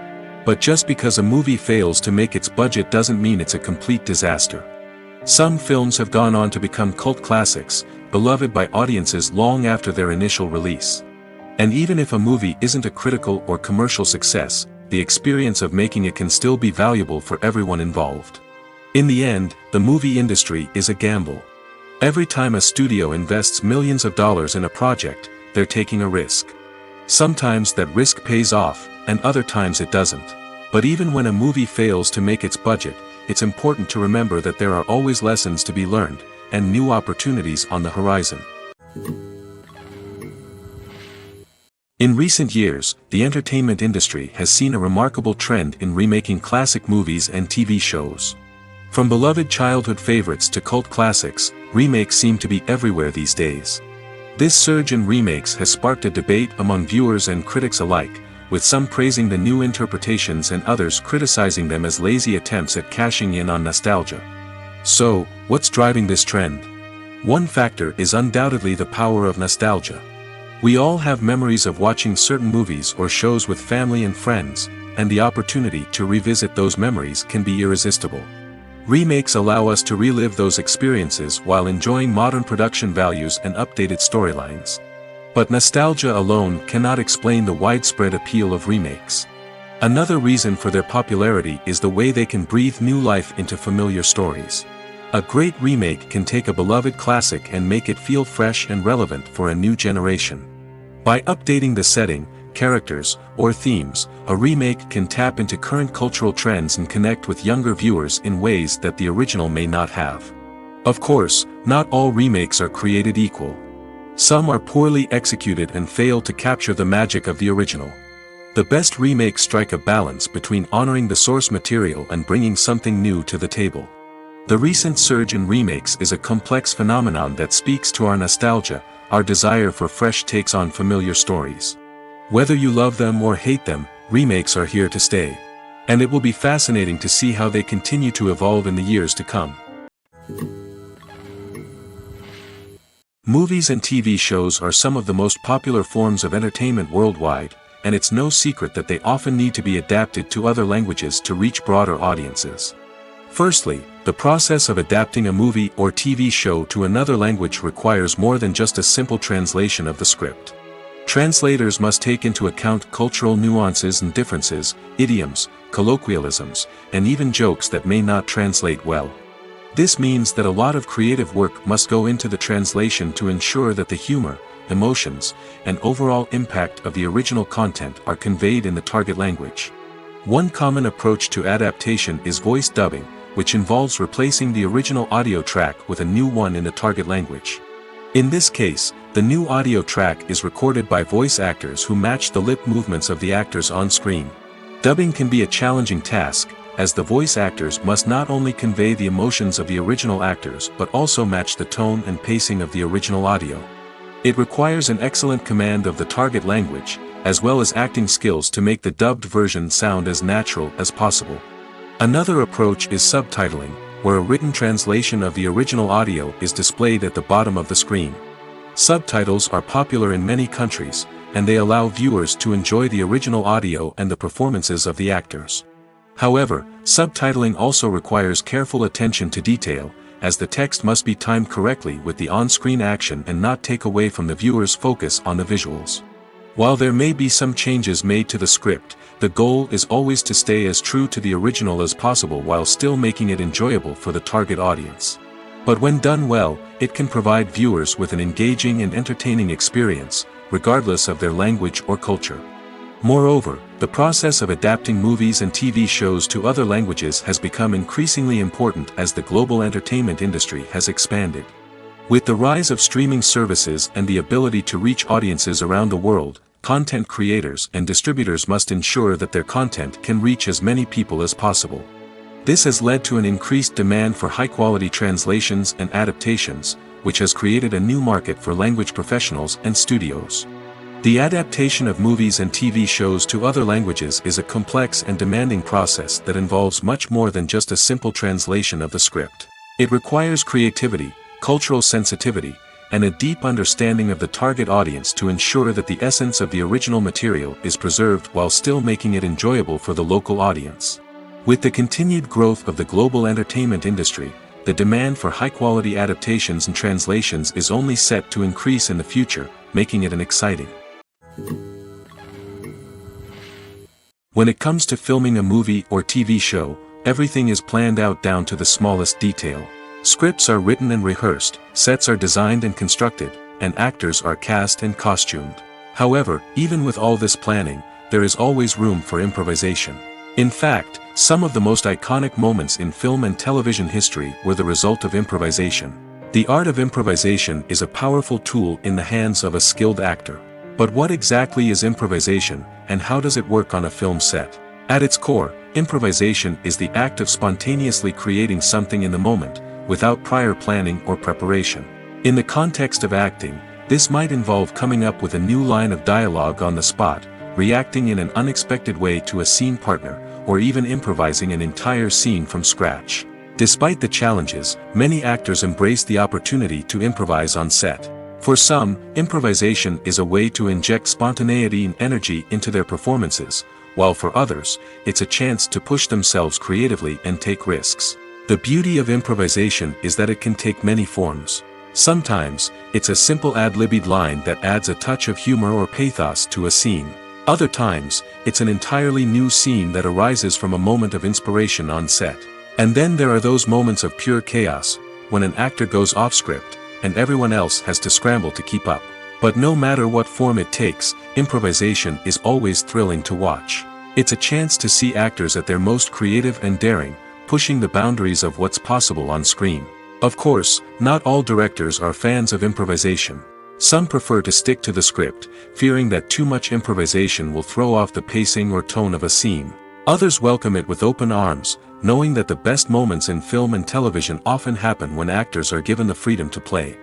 But just because a movie fails to make its budget doesn't mean it's a complete disaster. Some films have gone on to become cult classics, beloved by audiences long after their initial release. And even if a movie isn't a critical or commercial success, the experience of making it can still be valuable for everyone involved. In the end, the movie industry is a gamble. Every time a studio invests millions of dollars in a project, they're taking a risk. Sometimes that risk pays off, and other times it doesn't. But even when a movie fails to make its budget, it's important to remember that there are always lessons to be learned, and new opportunities on the horizon. In recent years, the entertainment industry has seen a remarkable trend in remaking classic movies and TV shows. From beloved childhood favorites to cult classics, remakes seem to be everywhere these days. This surge in remakes has sparked a debate among viewers and critics alike, with some praising the new interpretations and others criticizing them as lazy attempts at cashing in on nostalgia. So, what's driving this trend? One factor is undoubtedly the power of nostalgia. We all have memories of watching certain movies or shows with family and friends, and the opportunity to revisit those memories can be irresistible. Remakes allow us to relive those experiences while enjoying modern production values and updated storylines. But nostalgia alone cannot explain the widespread appeal of remakes. Another reason for their popularity is the way they can breathe new life into familiar stories. A great remake can take a beloved classic and make it feel fresh and relevant for a new generation. By updating the setting, characters, or themes, a remake can tap into current cultural trends and connect with younger viewers in ways that the original may not have. Of course, not all remakes are created equal. Some are poorly executed and fail to capture the magic of the original. The best remakes strike a balance between honoring the source material and bringing something new to the table. The recent surge in remakes is a complex phenomenon that speaks to our nostalgia, our desire for fresh takes on familiar stories. Whether you love them or hate them, remakes are here to stay. And it will be fascinating to see how they continue to evolve in the years to come. Movies and TV shows are some of the most popular forms of entertainment worldwide, and it's no secret that they often need to be adapted to other languages to reach broader audiences. Firstly, the process of adapting a movie or TV show to another language requires more than just a simple translation of the script. Translators must take into account cultural nuances and differences, idioms, colloquialisms, and even jokes that may not translate well. This means that a lot of creative work must go into the translation to ensure that the humor, emotions, and overall impact of the original content are conveyed in the target language. One common approach to adaptation is voice dubbing, which involves replacing the original audio track with a new one in the target language. In this case, the new audio track is recorded by voice actors who match the lip movements of the actors on screen. Dubbing can be a challenging task, as the voice actors must not only convey the emotions of the original actors but also match the tone and pacing of the original audio. It requires an excellent command of the target language, as well as acting skills to make the dubbed version sound as natural as possible. Another approach is subtitling, where a written translation of the original audio is displayed at the bottom of the screen. Subtitles are popular in many countries, and they allow viewers to enjoy the original audio and the performances of the actors. However, subtitling also requires careful attention to detail, as the text must be timed correctly with the on-screen action and not take away from the viewer's focus on the visuals. While there may be some changes made to the script, the goal is always to stay as true to the original as possible while still making it enjoyable for the target audience. But when done well, it can provide viewers with an engaging and entertaining experience, regardless of their language or culture. Moreover, the process of adapting movies and TV shows to other languages has become increasingly important as the global entertainment industry has expanded. With the rise of streaming services and the ability to reach audiences around the world, content creators and distributors must ensure that their content can reach as many people as possible. This has led to an increased demand for high-quality translations and adaptations, which has created a new market for language professionals and studios. The adaptation of movies and TV shows to other languages is a complex and demanding process that involves much more than just a simple translation of the script. It requires creativity, cultural sensitivity, and a deep understanding of the target audience to ensure that the essence of the original material is preserved while still making it enjoyable for the local audience. With the continued growth of the global entertainment industry, the demand for high-quality adaptations and translations is only set to increase in the future, making it an exciting. When it comes to filming a movie or TV show, everything is planned out down to the smallest detail. Scripts are written and rehearsed, sets are designed and constructed, and actors are cast and costumed. However, even with all this planning, there is always room for improvisation. In fact, some of the most iconic moments in film and television history were the result of improvisation. The art of improvisation is a powerful tool in the hands of a skilled actor. But what exactly is improvisation, and how does it work on a film set? At its core, improvisation is the act of spontaneously creating something in the moment, without prior planning or preparation. In the context of acting, this might involve coming up with a new line of dialogue on the spot, reacting in an unexpected way to a scene partner, or even improvising an entire scene from scratch. Despite the challenges, many actors embrace the opportunity to improvise on set. For some, improvisation is a way to inject spontaneity and energy into their performances, while for others, it's a chance to push themselves creatively and take risks. The beauty of improvisation is that it can take many forms. Sometimes, it's a simple ad-libbed line that adds a touch of humor or pathos to a scene. Other times, it's an entirely new scene that arises from a moment of inspiration on set. And then there are those moments of pure chaos, when an actor goes off script, and everyone else has to scramble to keep up. But no matter what form it takes, improvisation is always thrilling to watch. It's a chance to see actors at their most creative and daring, pushing the boundaries of what's possible on screen. Of course, not all directors are fans of improvisation. Some prefer to stick to the script, fearing that too much improvisation will throw off the pacing or tone of a scene. Others welcome it with open arms, knowing that the best moments in film and television often happen when actors are given the freedom to play.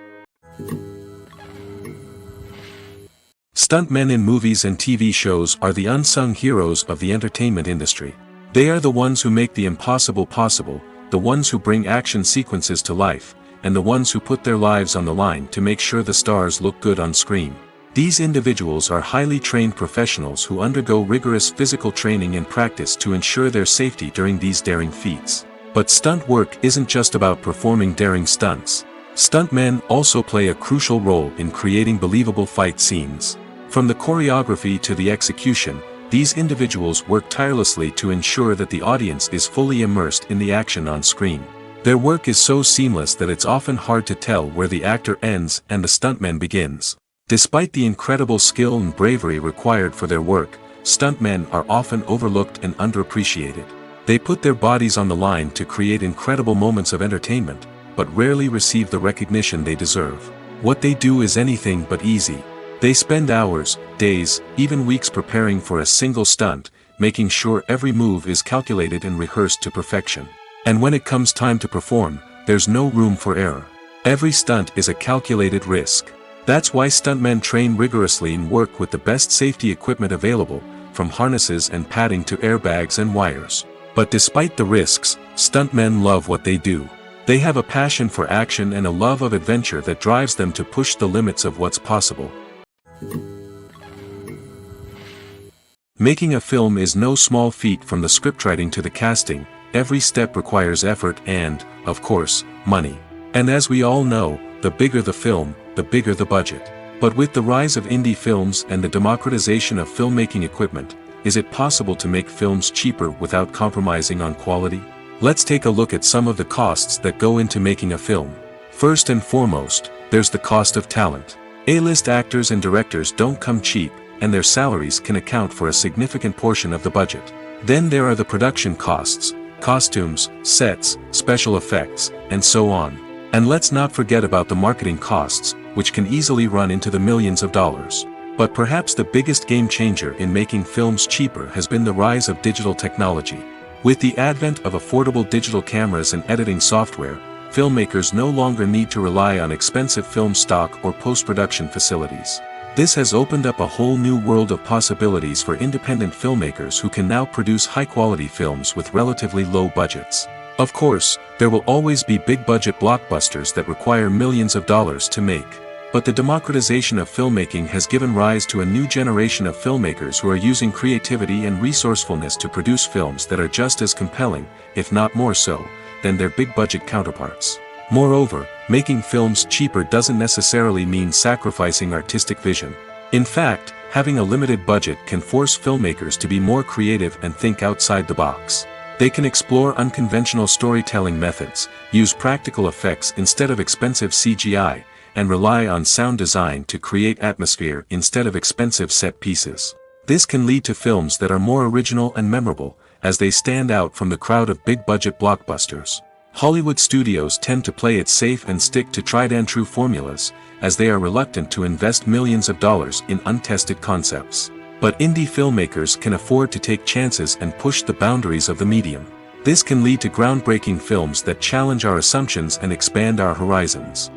Stuntmen in movies and TV shows are the unsung heroes of the entertainment industry. They are the ones who make the impossible possible, the ones who bring action sequences to life, and the ones who put their lives on the line to make sure the stars look good on screen. These individuals are highly trained professionals who undergo rigorous physical training and practice to ensure their safety during these daring feats. But stunt work isn't just about performing daring stunts. Stuntmen also play a crucial role in creating believable fight scenes. From the choreography to the execution, these individuals work tirelessly to ensure that the audience is fully immersed in the action on screen. Their work is so seamless that it's often hard to tell where the actor ends and the stuntman begins. Despite the incredible skill and bravery required for their work, stuntmen are often overlooked and underappreciated. They put their bodies on the line to create incredible moments of entertainment, but rarely receive the recognition they deserve. What they do is anything but easy. They spend hours, days, even weeks preparing for a single stunt, making sure every move is calculated and rehearsed to perfection. And when it comes time to perform, there's no room for error. Every stunt is a calculated risk. That's why stuntmen train rigorously and work with the best safety equipment available, from harnesses and padding to airbags and wires. But despite the risks, stuntmen love what they do. They have a passion for action and a love of adventure that drives them to push the limits of what's possible. Making a film is no small feat. From the scriptwriting to the casting. Every step requires effort and, of course, money. And as we all know, the bigger the film, the bigger the budget. But with the rise of indie films and the democratization of filmmaking equipment, is it possible to make films cheaper without compromising on quality? Let's take a look at some of the costs that go into making a film. First and foremost, there's the cost of talent. A-list actors and directors don't come cheap, and their salaries can account for a significant portion of the budget. Then there are the production costs. Costumes, sets, special effects, and so on. And let's not forget about the marketing costs, which can easily run into the millions of dollars. But perhaps the biggest game changer in making films cheaper has been the rise of digital technology. With the advent of affordable digital cameras and editing software, filmmakers no longer need to rely on expensive film stock or post-production facilities. This has opened up a whole new world of possibilities for independent filmmakers who can now produce high-quality films with relatively low budgets. Of course, there will always be big-budget blockbusters that require millions of dollars to make. But the democratization of filmmaking has given rise to a new generation of filmmakers who are using creativity and resourcefulness to produce films that are just as compelling, if not more so, than their big-budget counterparts. Moreover, making films cheaper doesn't necessarily mean sacrificing artistic vision. In fact, having a limited budget can force filmmakers to be more creative and think outside the box. They can explore unconventional storytelling methods, use practical effects instead of expensive CGI, and rely on sound design to create atmosphere instead of expensive set pieces. This can lead to films that are more original and memorable, as they stand out from the crowd of big-budget blockbusters. Hollywood studios tend to play it safe and stick to tried-and-true formulas, as they are reluctant to invest millions of dollars in untested concepts. But indie filmmakers can afford to take chances and push the boundaries of the medium. This can lead to groundbreaking films that challenge our assumptions and expand our horizons.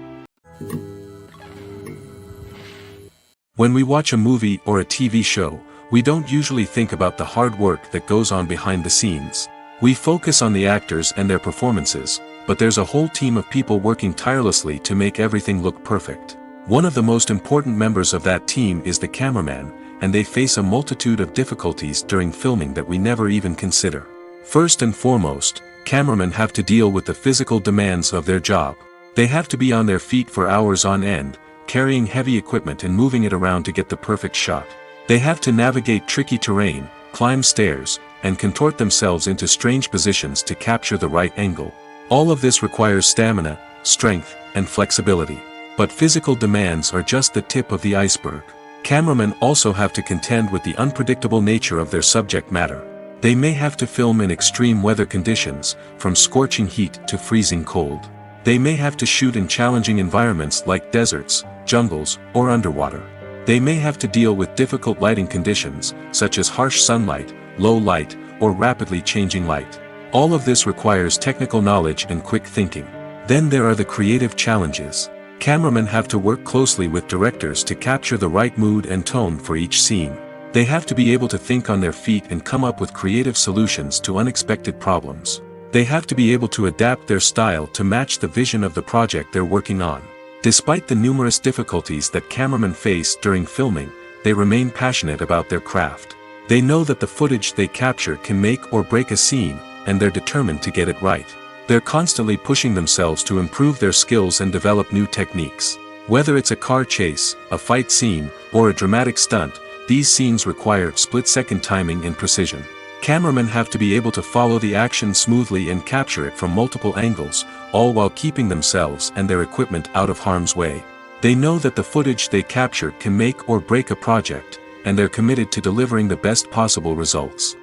When we watch a movie or a TV show, we don't usually think about the hard work that goes on behind the scenes. We focus on the actors and their performances, but there's a whole team of people working tirelessly to make everything look perfect. One of the most important members of that team is the cameraman, and they face a multitude of difficulties during filming that we never even consider. First and foremost, cameramen have to deal with the physical demands of their job. They have to be on their feet for hours on end, carrying heavy equipment and moving it around to get the perfect shot. They have to navigate tricky terrain, climb stairs, and contort themselves into strange positions to capture the right angle. All of this requires stamina, strength, and flexibility. But physical demands are just the tip of the iceberg. Cameramen also have to contend with the unpredictable nature of their subject matter. They may have to film in extreme weather conditions, from scorching heat to freezing cold. They may have to shoot in challenging environments like deserts, jungles, or underwater. They may have to deal with difficult lighting conditions, such as harsh sunlight, low light, or rapidly changing light. All of this requires technical knowledge and quick thinking. Then there are the creative challenges. Cameramen have to work closely with directors to capture the right mood and tone for each scene. They have to be able to think on their feet and come up with creative solutions to unexpected problems. They have to be able to adapt their style to match the vision of the project they're working on. Despite the numerous difficulties that cameramen face during filming, they remain passionate about their craft. They know that the footage they capture can make or break a scene, and they're determined to get it right. They're constantly pushing themselves to improve their skills and develop new techniques. Whether it's a car chase, a fight scene, or a dramatic stunt, these scenes require split-second timing and precision. Cameramen have to be able to follow the action smoothly and capture it from multiple angles, all while keeping themselves and their equipment out of harm's way. They know that the footage they capture can make or break a project, and they're committed to delivering the best possible results.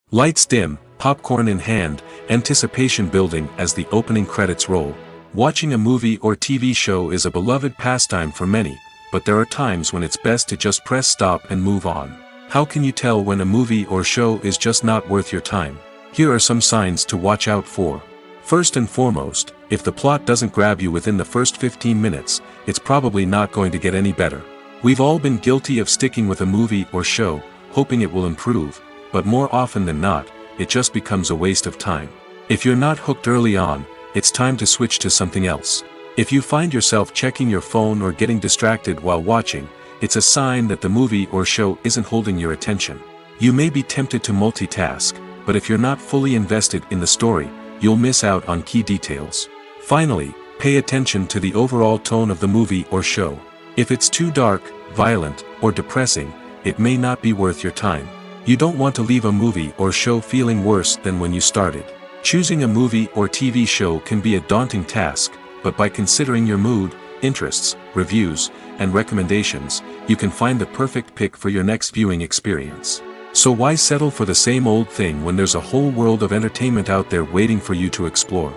Lights dim, popcorn in hand, anticipation building as the opening credits roll. Watching a movie or TV show is a beloved pastime for many, but there are times when it's best to just press stop and move on. How can you tell when a movie or show is just not worth your time? Here are some signs to watch out for. First and foremost, if the plot doesn't grab you within the first 15 minutes, it's probably not going to get any better. We've all been guilty of sticking with a movie or show, hoping it will improve, but more often than not, it just becomes a waste of time. If you're not hooked early on, it's time to switch to something else. If you find yourself checking your phone or getting distracted while watching, it's a sign that the movie or show isn't holding your attention. You may be tempted to multitask, but if you're not fully invested in the story, you'll miss out on key details. Finally, pay attention to the overall tone of the movie or show. If it's too dark, violent, or depressing, it may not be worth your time. You don't want to leave a movie or show feeling worse than when you started. Choosing a movie or TV show can be a daunting task, but by considering your mood, interests, reviews, and recommendations, you can find the perfect pick for your next viewing experience. So why settle for the same old thing when there's a whole world of entertainment out there waiting for you to explore?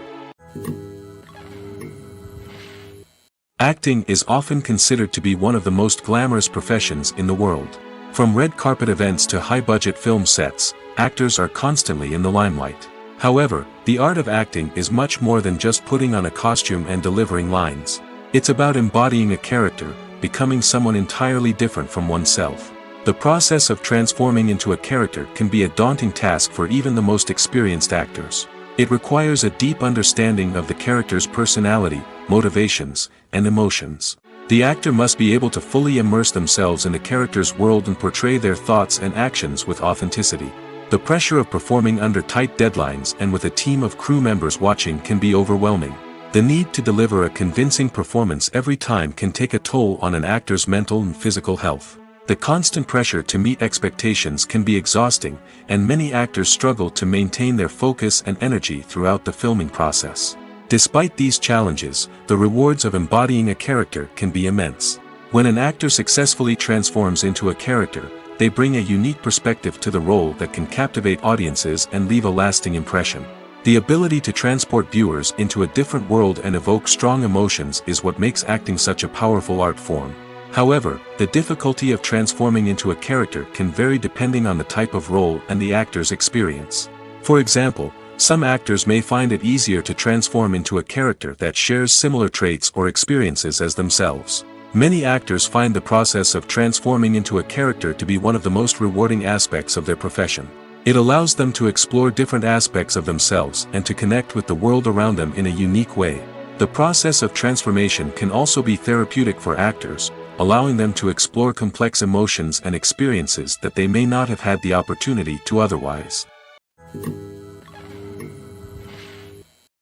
Acting is often considered to be one of the most glamorous professions in the world. From red carpet events to high-budget film sets, actors are constantly in the limelight. However, the art of acting is much more than just putting on a costume and delivering lines. It's about embodying a character, becoming someone entirely different from oneself. The process of transforming into a character can be a daunting task for even the most experienced actors. It requires a deep understanding of the character's personality, motivations, and emotions. The actor must be able to fully immerse themselves in the character's world and portray their thoughts and actions with authenticity. The pressure of performing under tight deadlines and with a team of crew members watching can be overwhelming. The need to deliver a convincing performance every time can take a toll on an actor's mental and physical health. The constant pressure to meet expectations can be exhausting, and many actors struggle to maintain their focus and energy throughout the filming process. Despite these challenges, the rewards of embodying a character can be immense. When an actor successfully transforms into a character, they bring a unique perspective to the role that can captivate audiences and leave a lasting impression. The ability to transport viewers into a different world and evoke strong emotions is what makes acting such a powerful art form. However, the difficulty of transforming into a character can vary depending on the type of role and the actor's experience. For example, some actors may find it easier to transform into a character that shares similar traits or experiences as themselves. Many actors find the process of transforming into a character to be one of the most rewarding aspects of their profession. It allows them to explore different aspects of themselves and to connect with the world around them in a unique way. The process of transformation can also be therapeutic for actors, allowing them to explore complex emotions and experiences that they may not have had the opportunity to otherwise.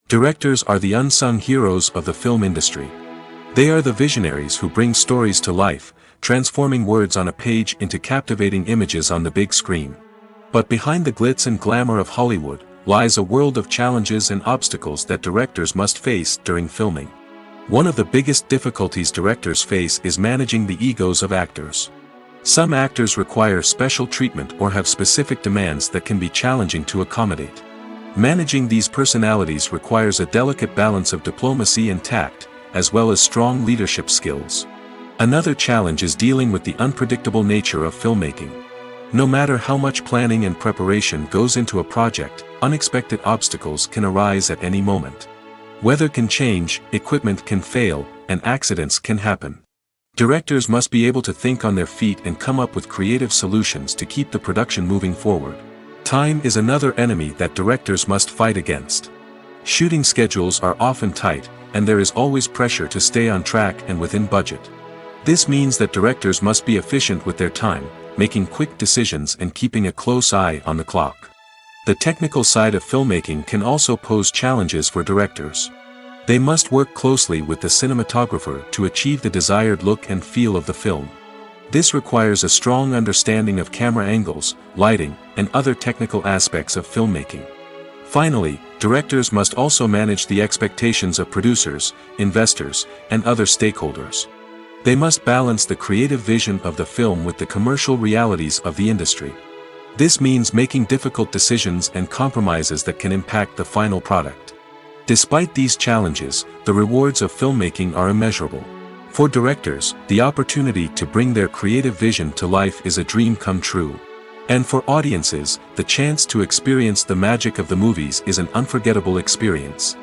Directors are the unsung heroes of the film industry. They are the visionaries who bring stories to life, transforming words on a page into captivating images on the big screen. But behind the glitz and glamour of Hollywood, lies a world of challenges and obstacles that directors must face during filming. One of the biggest difficulties directors face is managing the egos of actors. Some actors require special treatment or have specific demands that can be challenging to accommodate. Managing these personalities requires a delicate balance of diplomacy and tact, as well as strong leadership skills. Another challenge is dealing with the unpredictable nature of filmmaking. No matter how much planning and preparation goes into a project, unexpected obstacles can arise at any moment. Weather can change, equipment can fail, and accidents can happen. Directors must be able to think on their feet and come up with creative solutions to keep the production moving forward. Time is another enemy that directors must fight against. Shooting schedules are often tight, and there is always pressure to stay on track and within budget. This means that directors must be efficient with their time, making quick decisions and keeping a close eye on the clock. The technical side of filmmaking can also pose challenges for directors. They must work closely with the cinematographer to achieve the desired look and feel of the film. This requires a strong understanding of camera angles, lighting, and other technical aspects of filmmaking. Finally, directors must also manage the expectations of producers, investors, and other stakeholders. They must balance the creative vision of the film with the commercial realities of the industry. This means making difficult decisions and compromises that can impact the final product. Despite these challenges, the rewards of filmmaking are immeasurable. For directors, the opportunity to bring their creative vision to life is a dream come true. And for audiences, the chance to experience the magic of the movies is an unforgettable experience.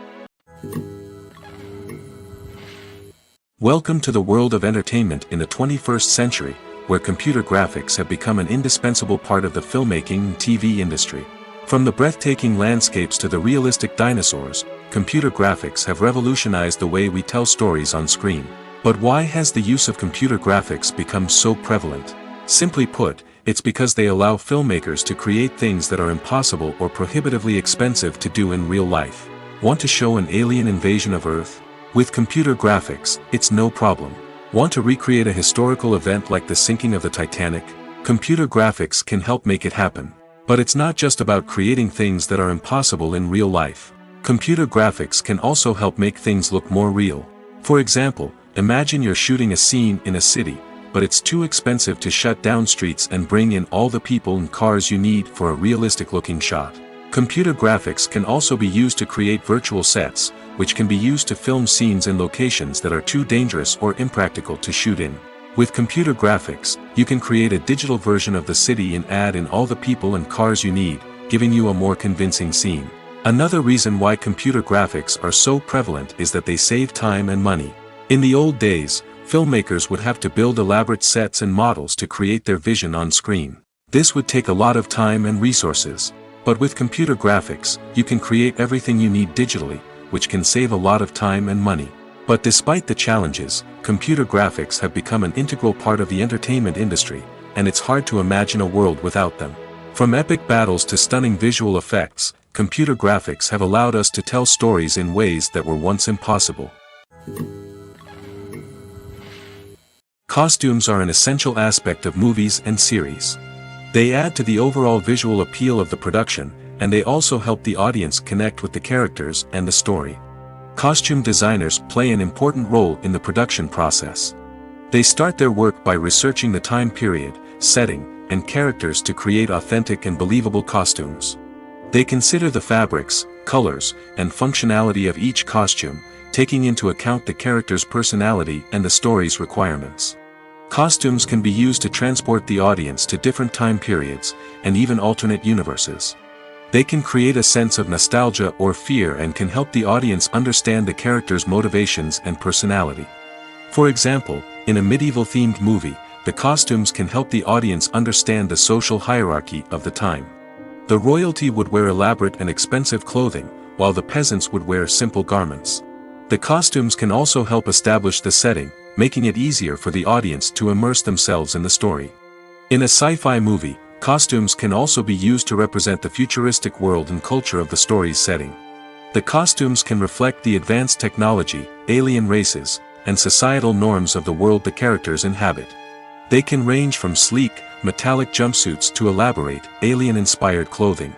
Welcome to the world of entertainment in the 21st century, where computer graphics have become an indispensable part of the filmmaking and TV industry. From the breathtaking landscapes to the realistic dinosaurs, computer graphics have revolutionized the way we tell stories on screen. But why has the use of computer graphics become so prevalent? Simply put, it's because they allow filmmakers to create things that are impossible or prohibitively expensive to do in real life. Want to show an alien invasion of Earth? With computer graphics, it's no problem. Want to recreate a historical event like the sinking of the Titanic? Computer graphics can help make it happen. But it's not just about creating things that are impossible in real life. Computer graphics can also help make things look more real. For example, imagine you're shooting a scene in a city, but it's too expensive to shut down streets and bring in all the people and cars you need for a realistic-looking shot. Computer graphics can also be used to create virtual sets, which can be used to film scenes in locations that are too dangerous or impractical to shoot in. With computer graphics, you can create a digital version of the city and add in all the people and cars you need, giving you a more convincing scene. Another reason why computer graphics are so prevalent is that they save time and money. In the old days, filmmakers would have to build elaborate sets and models to create their vision on screen. This would take a lot of time and resources. But with computer graphics, you can create everything you need digitally, which can save a lot of time and money. But despite the challenges, computer graphics have become an integral part of the entertainment industry, and it's hard to imagine a world without them. From epic battles to stunning visual effects, computer graphics have allowed us to tell stories in ways that were once impossible. Costumes are an essential aspect of movies and series. They add to the overall visual appeal of the production, and they also help the audience connect with the characters and the story. Costume designers play an important role in the production process. They start their work by researching the time period, setting, and characters to create authentic and believable costumes. They consider the fabrics, colors, and functionality of each costume, taking into account the character's personality and the story's requirements. Costumes can be used to transport the audience to different time periods, and even alternate universes. They can create a sense of nostalgia or fear and can help the audience understand the character's motivations and personality. For example, in a medieval-themed movie, the costumes can help the audience understand the social hierarchy of the time. The royalty would wear elaborate and expensive clothing, while the peasants would wear simple garments. The costumes can also help establish the setting, making it easier for the audience to immerse themselves in the story. In a sci-fi movie, costumes can also be used to represent the futuristic world and culture of the story's setting. The costumes can reflect the advanced technology, alien races, and societal norms of the world the characters inhabit. They can range from sleek, metallic jumpsuits to elaborate, alien-inspired clothing.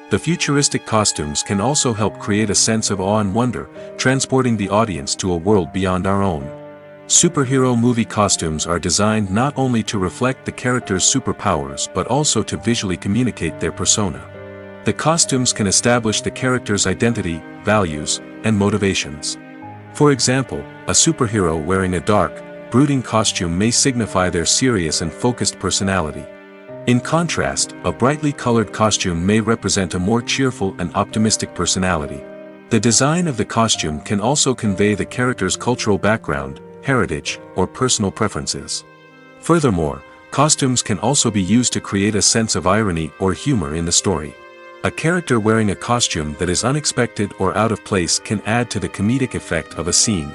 The futuristic costumes can also help create a sense of awe and wonder, transporting the audience to a world beyond our own. Superhero movie costumes are designed not only to reflect the character's superpowers but also to visually communicate their persona. The costumes can establish the character's identity, values, and motivations. For example, a superhero wearing a dark, brooding costume may signify their serious and focused personality. In contrast, a brightly colored costume may represent a more cheerful and optimistic personality. The design of the costume can also convey the character's cultural background, heritage, or personal preferences. Furthermore, costumes can also be used to create a sense of irony or humor in the story. A character wearing a costume that is unexpected or out of place can add to the comedic effect of a scene.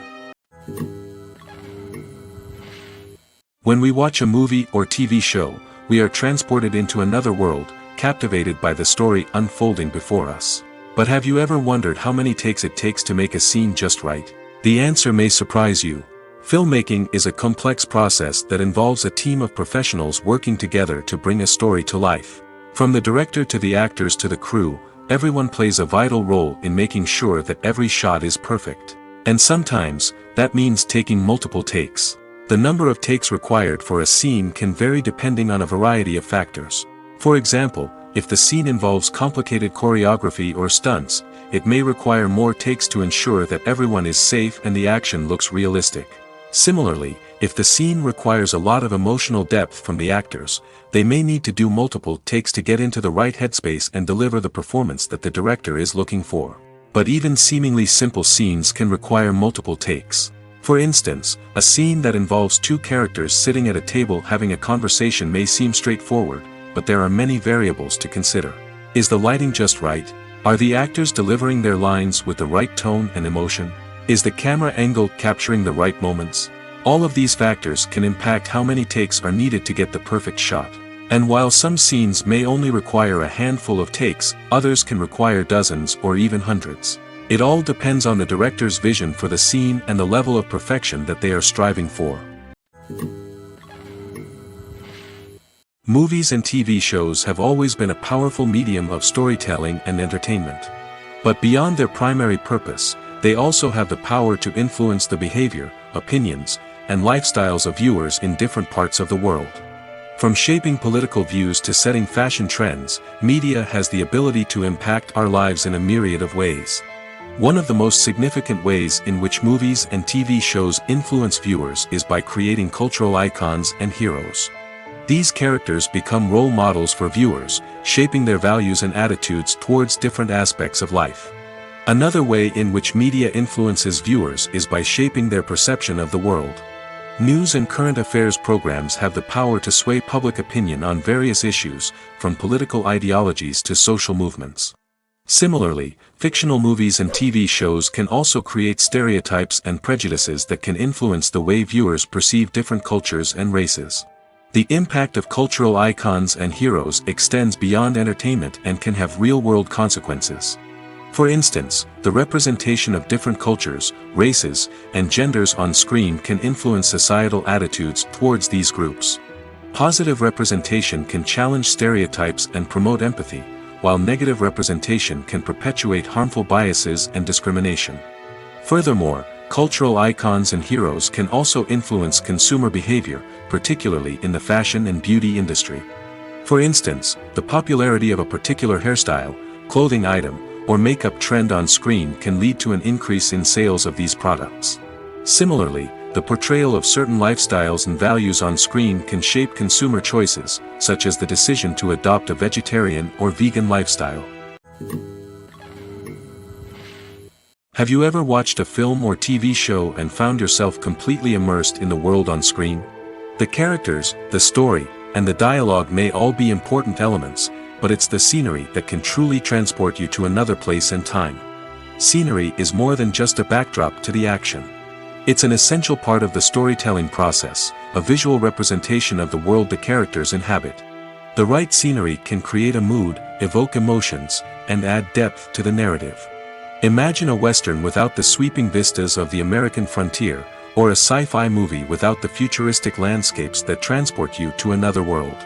When we watch a movie or TV show, we are transported into another world, captivated by the story unfolding before us. But have you ever wondered how many takes it takes to make a scene just right? The answer may surprise you. Filmmaking is a complex process that involves a team of professionals working together to bring a story to life. From the director to the actors to the crew, everyone plays a vital role in making sure that every shot is perfect. And sometimes, that means taking multiple takes. The number of takes required for a scene can vary depending on a variety of factors. For example, if the scene involves complicated choreography or stunts, it may require more takes to ensure that everyone is safe and the action looks realistic. Similarly, if the scene requires a lot of emotional depth from the actors, they may need to do multiple takes to get into the right headspace and deliver the performance that the director is looking for. But even seemingly simple scenes can require multiple takes. For instance, a scene that involves two characters sitting at a table having a conversation may seem straightforward, but there are many variables to consider. Is the lighting just right? Are the actors delivering their lines with the right tone and emotion? Is the camera angle capturing the right moments? All of these factors can impact how many takes are needed to get the perfect shot. And while some scenes may only require a handful of takes, others can require dozens or even hundreds. It all depends on the director's vision for the scene and the level of perfection that they are striving for. Movies and TV shows have always been a powerful medium of storytelling and entertainment. But beyond their primary purpose, they also have the power to influence the behavior, opinions, and lifestyles of viewers in different parts of the world. From shaping political views to setting fashion trends, media has the ability to impact our lives in a myriad of ways. One of the most significant ways in which movies and TV shows influence viewers is by creating cultural icons and heroes. These characters become role models for viewers, shaping their values and attitudes towards different aspects of life. Another way in which media influences viewers is by shaping their perception of the world. News and current affairs programs have the power to sway public opinion on various issues, from political ideologies to social movements. Similarly, fictional movies and TV shows can also create stereotypes and prejudices that can influence the way viewers perceive different cultures and races. The impact of cultural icons and heroes extends beyond entertainment and can have real-world consequences. For instance, the representation of different cultures, races, and genders on screen can influence societal attitudes towards these groups. Positive representation can challenge stereotypes and promote empathy, while negative representation can perpetuate harmful biases and discrimination. Furthermore, cultural icons and heroes can also influence consumer behavior, particularly in the fashion and beauty industry. For instance, the popularity of a particular hairstyle, clothing item, or makeup trend on screen can lead to an increase in sales of these products. Similarly, the portrayal of certain lifestyles and values on screen can shape consumer choices, such as the decision to adopt a vegetarian or vegan lifestyle. Have you ever watched a film or TV show and found yourself completely immersed in the world on screen? The characters, the story, and the dialogue may all be important elements, but it's the scenery that can truly transport you to another place and time. Scenery is more than just a backdrop to the action. It's an essential part of the storytelling process, a visual representation of the world the characters inhabit. The right scenery can create a mood, evoke emotions, and add depth to the narrative. Imagine a Western without the sweeping vistas of the American frontier, or a sci-fi movie without the futuristic landscapes that transport you to another world.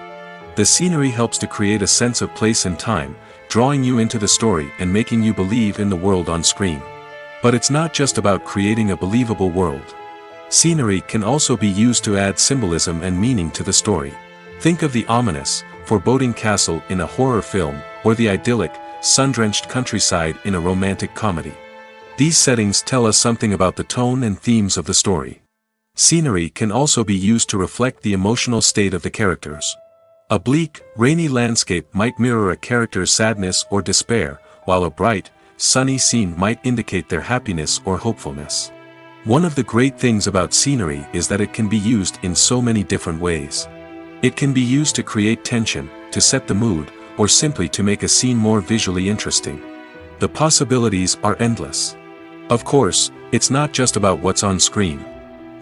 The scenery helps to create a sense of place and time, drawing you into the story and making you believe in the world on screen. But it's not just about creating a believable world. Scenery can also be used to add symbolism and meaning to the story. Think of the ominous, foreboding castle in a horror film, or the idyllic, sun-drenched countryside in a romantic comedy. These settings tell us something about the tone and themes of the story. Scenery can also be used to reflect the emotional state of the characters. A bleak, rainy landscape might mirror a character's sadness or despair, while a bright, sunny scene might indicate their happiness or hopefulness. One of the great things about scenery is that it can be used in so many different ways. It can be used to create tension, to set the mood, or simply to make a scene more visually interesting. The possibilities are endless. Of course, it's not just about what's on screen.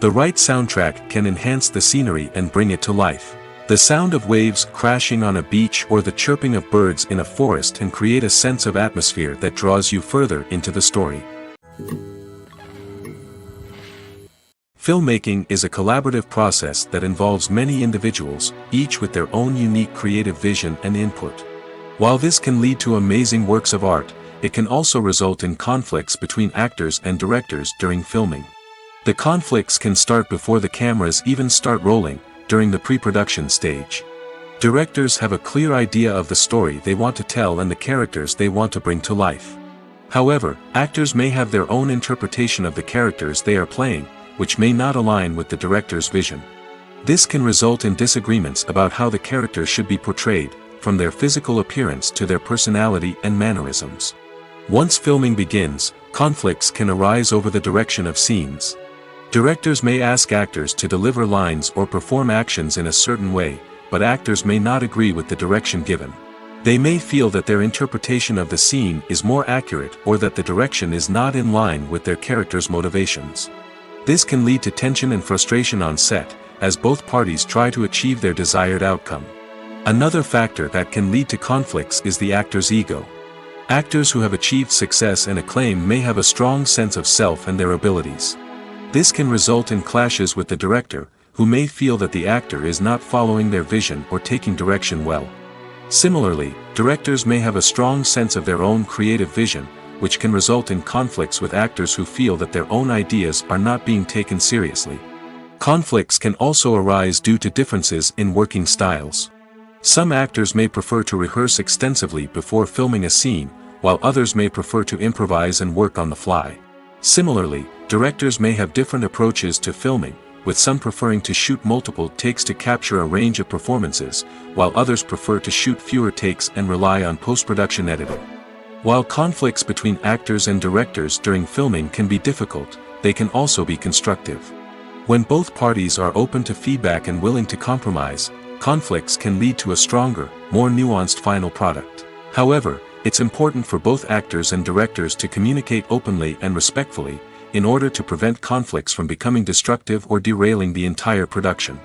The right soundtrack can enhance the scenery and bring it to life. The sound of waves crashing on a beach or the chirping of birds in a forest can create a sense of atmosphere that draws you further into the story. Filmmaking is a collaborative process that involves many individuals, each with their own unique creative vision and input. While this can lead to amazing works of art, it can also result in conflicts between actors and directors during filming. The conflicts can start before the cameras even start rolling, during the pre-production stage. Directors have a clear idea of the story they want to tell and the characters they want to bring to life. However, actors may have their own interpretation of the characters they are playing, which may not align with the director's vision. This can result in disagreements about how the characters should be portrayed, from their physical appearance to their personality and mannerisms. Once filming begins, conflicts can arise over the direction of scenes. Directors may ask actors to deliver lines or perform actions in a certain way, but actors may not agree with the direction given. They may feel that their interpretation of the scene is more accurate or that the direction is not in line with their character's motivations. This can lead to tension and frustration on set, as both parties try to achieve their desired outcome. Another factor that can lead to conflicts is the actor's ego. Actors who have achieved success and acclaim may have a strong sense of self and their abilities. This can result in clashes with the director, who may feel that the actor is not following their vision or taking direction well. Similarly, directors may have a strong sense of their own creative vision, which can result in conflicts with actors who feel that their own ideas are not being taken seriously. Conflicts can also arise due to differences in working styles. Some actors may prefer to rehearse extensively before filming a scene, while others may prefer to improvise and work on the fly. Similarly, directors may have different approaches to filming, with some preferring to shoot multiple takes to capture a range of performances, while others prefer to shoot fewer takes and rely on post-production editing. While conflicts between actors and directors during filming can be difficult, they can also be constructive. When both parties are open to feedback and willing to compromise, conflicts can lead to a stronger, more nuanced final product. However, it's important for both actors and directors to communicate openly and respectfully, in order to prevent conflicts from becoming destructive or derailing the entire production.